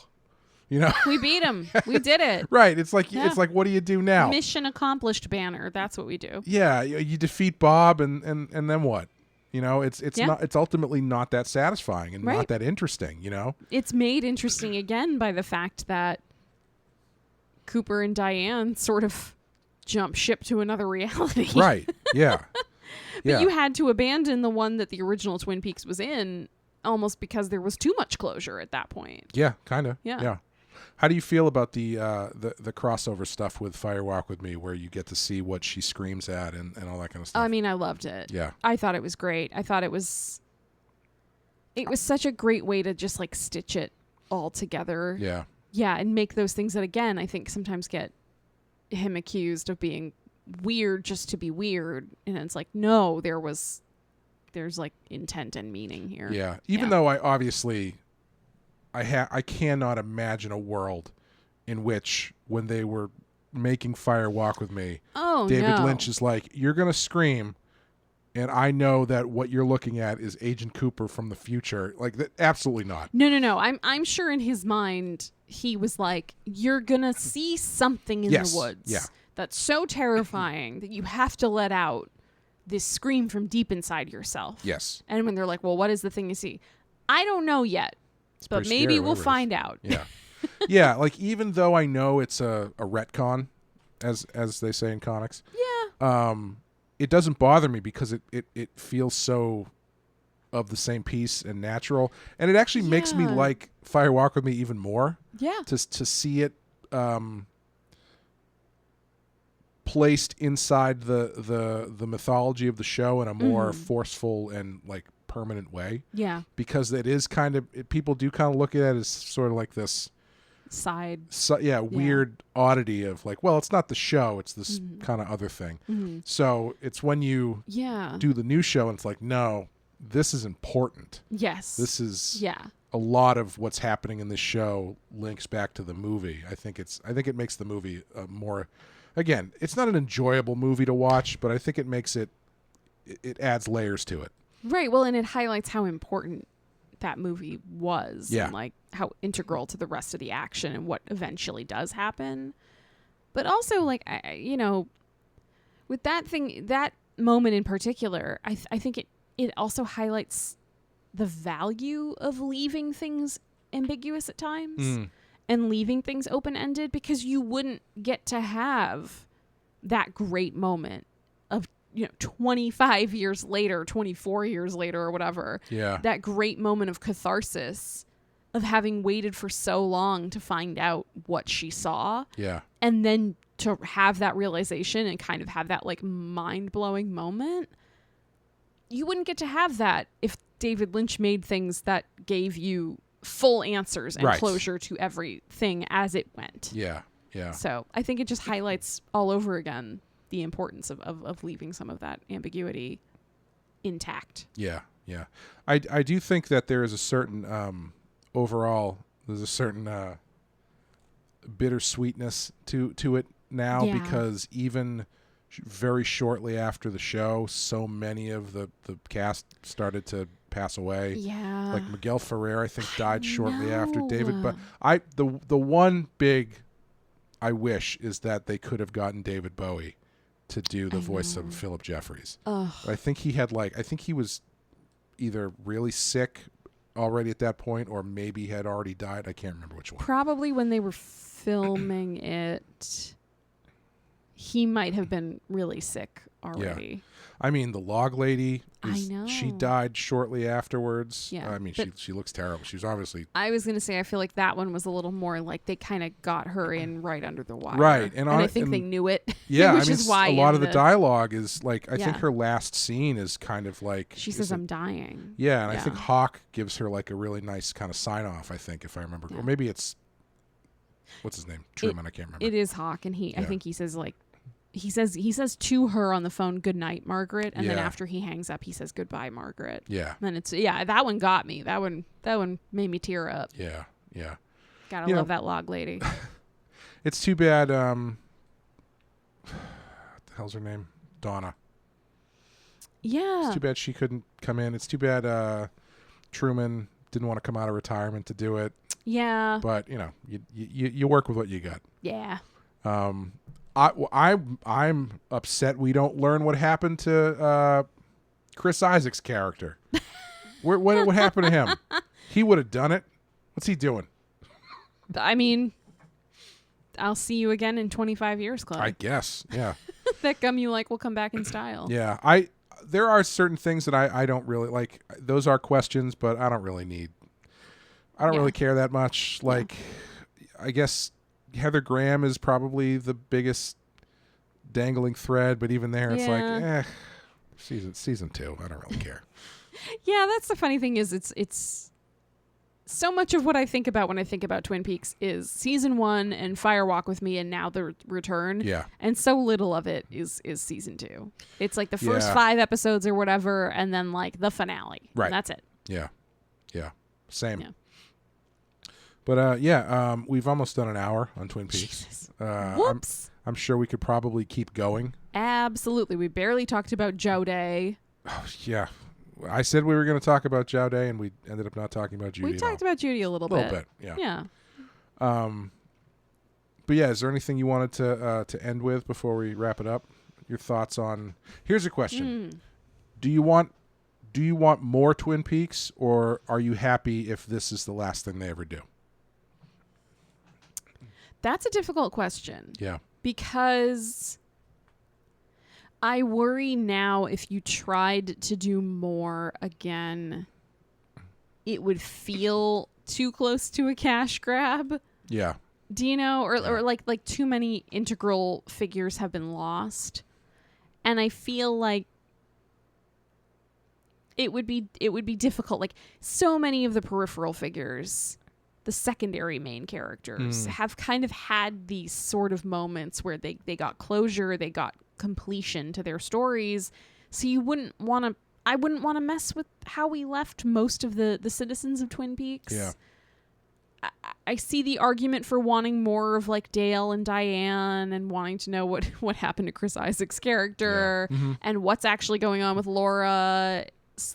You know, we beat him. We did it. Right. It's like what do you do now? Mission accomplished banner. That's what we do. Yeah, you defeat Bob, and then what? You know, it's not. It's ultimately not that satisfying and not that interesting. You know, it's made interesting again by the fact that Cooper and Diane sort of jump ship to another reality. Right. Yeah. But you had to abandon the one that the original Twin Peaks was in, almost because there was too much closure at that point. Yeah, kind of. Yeah. How do you feel about the crossover stuff with Fire Walk with Me, where you get to see what she screams at and all that kind of stuff? I mean, I loved it. Yeah. I thought it was great. I thought it was such a great way to just like stitch it all together. Yeah. Yeah, and make those things that, again, I think sometimes get him accused of being weird just to be weird. And it's like, no, there's like intent and meaning here. Yeah. Even though I cannot imagine a world in which when they were making Fire Walk with Me, David Lynch is like, you're going to scream, and I know that what you're looking at is Agent Cooper from the future. Like, absolutely not. No. I'm sure in his mind, he was like, you're going to see something in the woods that's so terrifying that you have to let out this scream from deep inside yourself. Yes. And when they're like, well, what is the thing you see? I don't know yet. But maybe we'll find out. Yeah. Yeah, like even though I know it's a retcon, as they say in comics. Yeah. It doesn't bother me because it feels so of the same piece and natural. And it actually makes me like Fire Walk with Me even more. Yeah. To see it placed inside the mythology of the show in a more forceful and like permanent way. Yeah. Because it is kind of, people do kind of look at it as sort of like this weird oddity of like, well, it's not the show, it's this kind of other thing. Mm-hmm. So it's when you do the new show and it's like, no, this is important. Yes. This is a lot of what's happening in this show links back to the movie. I think it makes the movie more, again, it's not an enjoyable movie to watch, but I think it makes it adds layers to it. Right. Well, and it highlights how important that movie was. Yeah. And like how integral to the rest of the action and what eventually does happen. But also like, with that moment in particular, I think it also highlights the value of leaving things ambiguous at times and leaving things open-ended, because you wouldn't get to have that great moment of 25 years later, 24 years later or whatever. Yeah. That great moment of catharsis of having waited for so long to find out what she saw. Yeah. And then to have that realization and kind of have that like mind-blowing moment. You wouldn't get to have that if David Lynch made things that gave you full answers and closure to everything as it went. Yeah. Yeah. So I think it just highlights all over again the importance of leaving some of that ambiguity intact. Yeah, yeah. I do think that there is a certain overall, there's a certain bittersweetness to it now, because even very shortly after the show, so many of the cast started to pass away. Yeah. Like Miguel Ferrer, I think, died shortly after David. But the one big I wish is that they could have gotten David Bowie to do the voice of Philip Jeffries. I think he was either really sick already at that point, or maybe had already died. I can't remember which one. Probably when they were filming it, he might have been really sick already. Yeah. I mean, the log lady, I know. She died shortly afterwards. Yeah. I mean, she looks terrible. She was obviously... I was going to say, I feel like that one was a little more like they kind of got her in right under the wire. Right. And I think they knew it. Yeah. Which is why a lot of the dialogue is like, I think her last scene is kind of like... She says, I'm dying. Yeah. And I think Hawk gives her like a really nice kind of sign off, I think, if I remember. Or maybe it's what's his name? Truman. I can't remember. It is Hawk, and I think he says he says to her on the phone, "Good night, Margaret," and then after he hangs up, he says, "Goodbye, Margaret." Yeah. And it's that one got me. That one made me tear up. Yeah. Yeah. Gotta love that log lady. It's too bad. What the hell's her name? Donna. Yeah. It's too bad she couldn't come in. It's too bad Truman didn't want to come out of retirement to do it. Yeah. But you work with what you got. Yeah. I'm upset we don't learn what happened to Chris Isaac's character. What happened to him? He would have done it. What's he doing? I mean, I'll see you again in 25 years, Claude. I guess. Yeah. That gum you like will come back in style. Yeah. There are certain things that I don't really like. Those are questions, but I don't really really care that much. Like, I guess Heather Graham is probably the biggest dangling thread, but even there, it's like, season 2. I don't really care. Yeah, that's the funny thing is it's so much of what I think about when I think about Twin Peaks is season 1 and Fire Walk with Me and now the return. Yeah. And so little of it is season 2. It's like the first 5 episodes or whatever, and then like the finale. Right. And that's it. Yeah. Yeah. Same. Yeah. But we've almost done an hour on Twin Peaks. Jesus. Whoops. I'm sure we could probably keep going. Absolutely. We barely talked about Joe Day. Oh, yeah. I said we were going to talk about Joe Day, and we ended up not talking about Judy. We talked about Judy a little bit. A little bit, yeah. Yeah. But yeah, is there anything you wanted to end with before we wrap it up? Your thoughts on? Here's a question: Do you want more Twin Peaks, or are you happy if this is the last thing they ever do? That's a difficult question. Yeah. Because I worry now if you tried to do more again, it would feel too close to a cash grab. Yeah. Do you know? Or like too many integral figures have been lost. And I feel like it would be difficult. Like so many of the peripheral figures, the secondary main characters, have kind of had these sort of moments where they got closure, they got completion to their stories. So I wouldn't want to mess with how we left most of the citizens of Twin Peaks. Yeah. I see the argument for wanting more of like Dale and Diane and wanting to know what happened to Chris Isaac's character and what's actually going on with Laura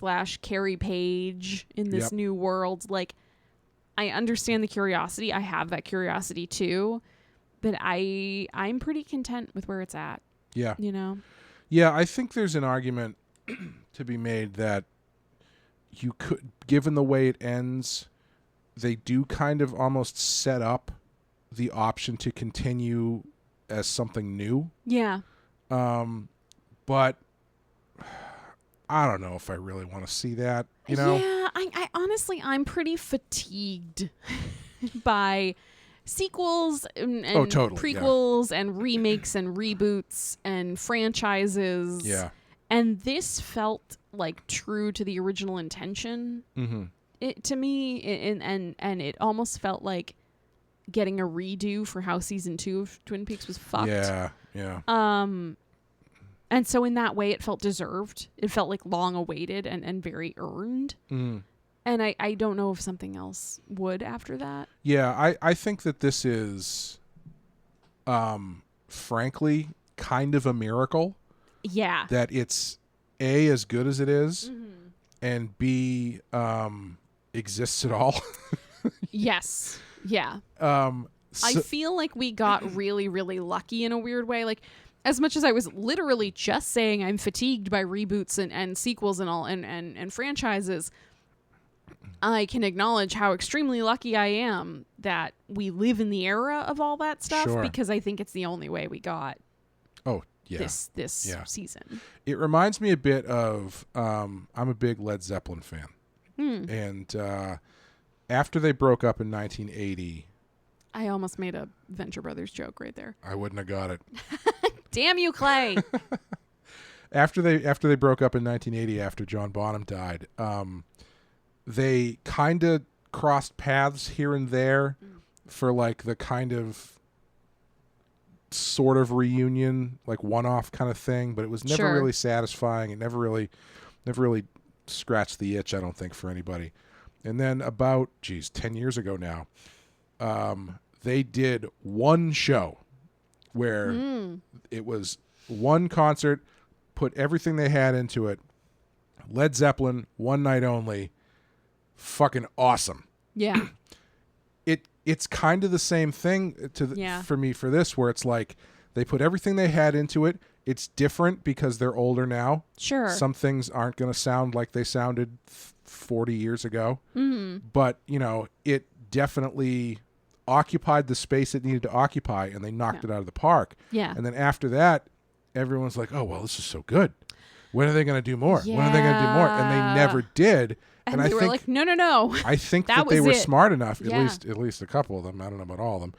/ Carrie Page in this new world. Like, I understand the curiosity. I have that curiosity too, but I'm pretty content with where it's at. Yeah. You know? Yeah, I think there's an argument to be made that you could, given the way it ends, they do kind of almost set up the option to continue as something new. Yeah. But I don't know if I really want to see that, you know? Yeah, I honestly, I'm pretty fatigued by sequels and prequels and remakes and reboots and franchises. Yeah. And this felt like true to the original intention. Mm-hmm. To me, and it almost felt like getting a redo for how season 2 of Twin Peaks was fucked. Yeah, yeah. And so in that way, it felt deserved. It felt like long awaited and very earned. Mm. And I don't know if something else would after that. Yeah, I think that this is, frankly, kind of a miracle. Yeah. That it's A, as good as it is, and B, exists at all. Yes. Yeah. I feel like we got really, really lucky in a weird way. Like, as much as I was literally just saying I'm fatigued by reboots and sequels and all and franchises, I can acknowledge how extremely lucky I am that we live in the era of all that stuff, because I think it's the only way we got this season. It reminds me a bit of I'm a big Led Zeppelin fan. And after they broke up in 1980, I almost made a Venture Brothers joke right there. I wouldn't have got it. Damn you, Clay. After they broke up in 1980, after John Bonham died, they kind of crossed paths here and there, for like the kind of sort of reunion, like one-off kind of thing, but it was never really satisfying. It never really scratched the itch, I don't think, for anybody. And then about 10 years ago now, they did one show where it was one concert, put everything they had into it. Led Zeppelin, one night only. Fucking awesome. Yeah. It's kind of the same thing for me for this, where it's like they put everything they had into it. It's different because they're older now. Sure. Some things aren't going to sound like they sounded 40 years ago. Mm-hmm. But, it definitely occupied the space it needed to occupy, and they knocked it out of the park. Yeah. And then after that, everyone's like, oh, well, this is so good. When are they going to do more? Yeah. When are they going to do more? And they never did. And I think, like, no. I think that they were smart enough, at least a couple of them, I don't know about all of them,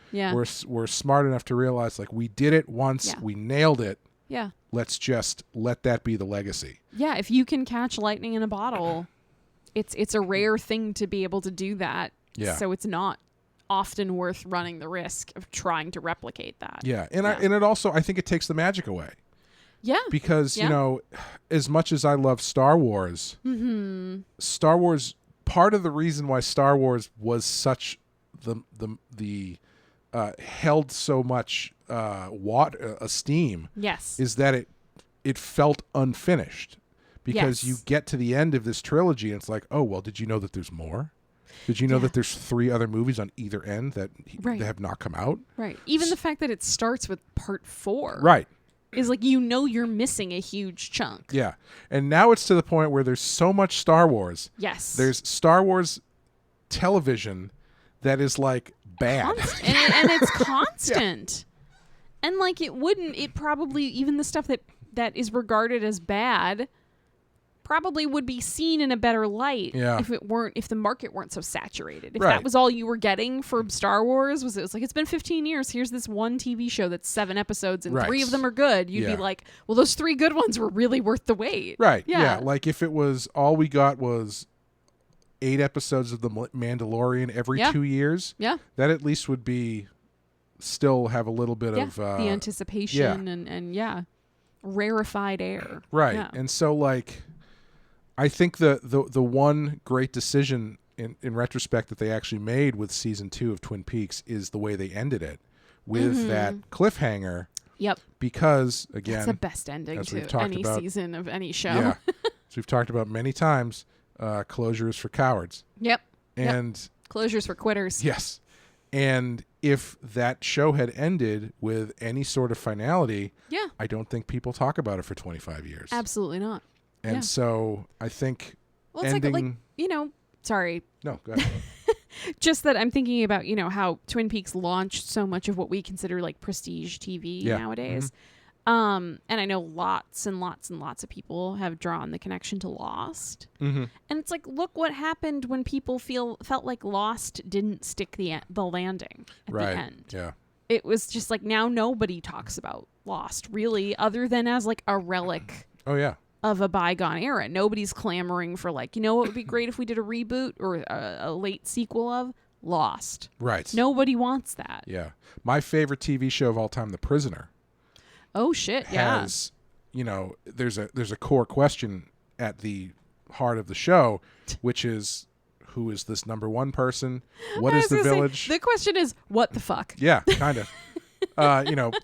were smart enough to realize, like, we did it once, we nailed it. Yeah. Let's just let that be the legacy. Yeah, if you can catch lightning in a bottle, it's a rare thing to be able to do that. Yeah. So it's not often worth running the risk of trying to replicate that. Yeah. And it also, I think it takes the magic away. Yeah. Because, as much as I love Star Wars, Star Wars, part of the reason why Star Wars was such the held so much esteem is that it felt unfinished. Because you get to the end of this trilogy and it's like, oh, well, did you know that there's more? Did you know that there's 3 other movies on either end that have not come out? Right. Even the fact that it starts with part 4. Right. Is like, you're missing a huge chunk. Yeah. And now it's to the point where there's so much Star Wars. Yes. There's Star Wars television that is like bad. And it's constant. Yeah. And like it probably, even the stuff that is regarded as bad probably would be seen in a better light if the market weren't so saturated. If that was all you were getting for Star Wars, it was like, it's been 15 years, here's this one TV show that's 7 episodes and 3 of them are good, you'd be like, well, those 3 good ones were really worth the wait. Right. Yeah. Like if it was all we got was 8 episodes of The Mandalorian every 2 years, that at least would be still have a little bit of the anticipation and rarefied air. Right. Yeah. And so like I think the one great decision in retrospect that they actually made with season 2 of Twin Peaks is the way they ended it with that cliffhanger. Yep. Because again, it's the best ending to any season of any show. Yeah. As we've talked about many times, closure is for cowards. Yep. And closure's for quitters. Yes. And if that show had ended with any sort of finality, I don't think people talk about it for 25 years. Absolutely not. And so I think ending... like, sorry. No, go ahead. Just that I'm thinking about, how Twin Peaks launched so much of what we consider like prestige TV nowadays. Mm-hmm. And I know lots and lots and lots of people have drawn the connection to Lost. Mm-hmm. And it's like, look what happened when people felt like Lost didn't stick the landing at the end. Yeah. It was just like, now nobody talks about Lost really, other than as like a relic. Oh, yeah. Of a bygone era. Nobody's clamoring for like, what would be great if we did a reboot or a late sequel of Lost. Right. Nobody wants that. Yeah. My favorite TV show of all time, The Prisoner. Oh shit. Has, there's a core question at the heart of the show, which is, who is this number 1 person? What is the village? The question is, what the fuck? Yeah, kind of.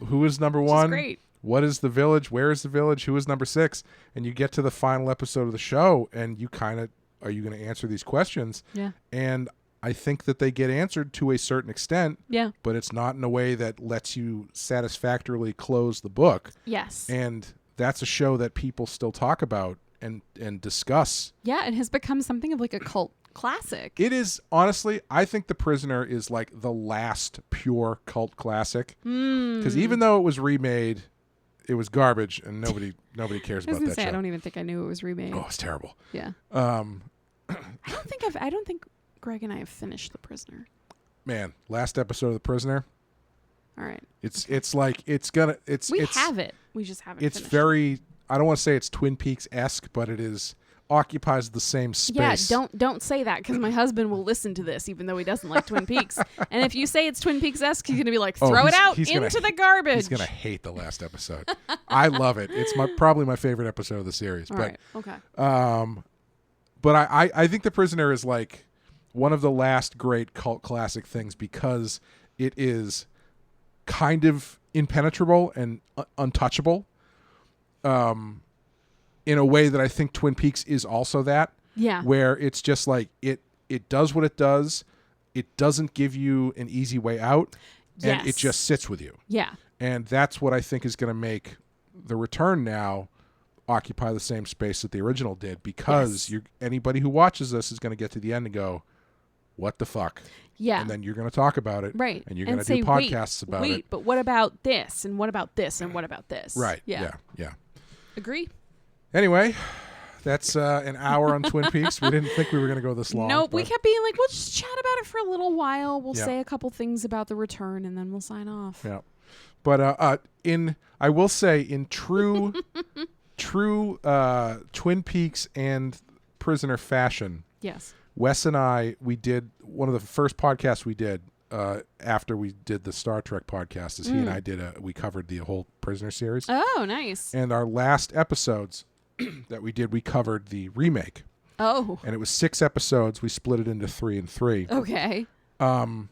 Who is number 1? Great. What is the village? Where is the village? Who is number 6? And you get to the final episode of the show, and you kind of, are you going to answer these questions? Yeah. And I think that they get answered to a certain extent. Yeah. But it's not in a way that lets you satisfactorily close the book. Yes. And that's a show that people still talk about and discuss. Yeah, it has become something of like a cult classic. It is, honestly, I think The Prisoner is like the last pure cult classic. Because even though it was remade, it was garbage, and nobody cares about that show. I don't even think I knew it was remade. Oh, it's terrible. Yeah. I don't think Greg and I have finished The Prisoner. Man, last episode of The Prisoner. All right. It's like we have it. We just haven't. It's finished very. I don't want to say it's Twin Peaks-esque, but it is occupies the same space. Yeah, don't say that, because my husband will listen to this even though he doesn't like Twin Peaks. And if you say it's Twin Peaks-esque, he's going to be like, throw it out into the garbage. He's going to hate the last episode. I love it. It's probably my favorite episode of the series. All right. Okay. But I think The Prisoner is like one of the last great cult classic things because it is kind of impenetrable and untouchable. In a way that I think Twin Peaks is also that. Yeah. Where it's just like it does what it does. It doesn't give you an easy way out. And it just sits with you. Yeah. And that's what I think is going to make The Return now occupy the same space that the original did, because anybody who watches this is going to get to the end and go, what the fuck? Yeah. And then you're going to talk about it. Right. And you're going to do podcasts about it. But what about this? And what about this? And what about this? Right. Yeah. Agree. Anyway, that's an hour on Twin Peaks. We didn't think we were going to go this long. Nope. We kept being like, we'll just chat about it for a little while. We'll say a couple things about The Return, and then we'll sign off. Yeah. But I will say, in true Twin Peaks and Prisoner fashion, yes, Wes and I, we did one of the first podcasts we did after we did the Star Trek podcast. Is he and I we covered the whole Prisoner series. Oh, nice. And our last episodes that we did, we covered the remake. Oh. And it was 6 episodes. We split it into 3 and 3. Okay. I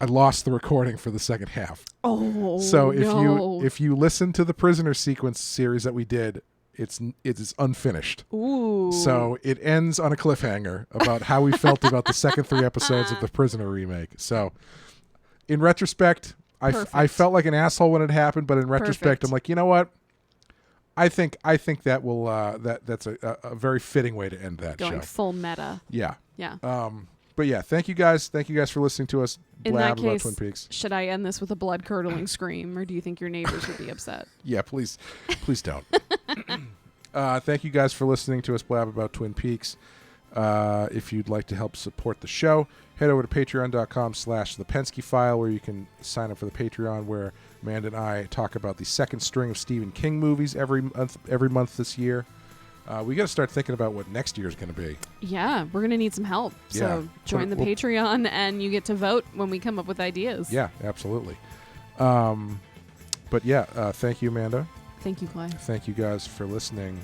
lost the recording for the second half. Oh, so if you listen to the Prisoner sequence series that we did, it is unfinished. Ooh. So it ends on a cliffhanger about how we felt about the second 3 episodes of the Prisoner remake. So in retrospect, I felt like an asshole when it happened, but in retrospect, I'm like, you know what? I think that will that's a very fitting way to end that show. Going full meta. Yeah. Yeah. But yeah, thank you guys. Thank you guys for listening to us blab about Twin Peaks. Should I end this with a blood-curdling scream, or do you think your neighbors would be upset? Yeah, please don't. Thank you guys for listening to us blab about Twin Peaks. If you'd like to help support the show, head over to patreon.com/thepenskyfile, where you can sign up for the Patreon, where Amanda and I talk about the second string of Stephen King movies every month this year. We got to start thinking about what next year is going to be. Yeah, we're going to need some help. So join the Patreon, and you get to vote when we come up with ideas. Yeah, absolutely. But yeah, thank you, Amanda. Thank you, Clay. Thank you guys for listening.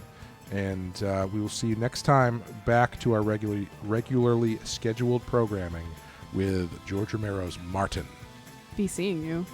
And we will see you next time, back to our regularly scheduled programming with George Romero's Martin. Be seeing you.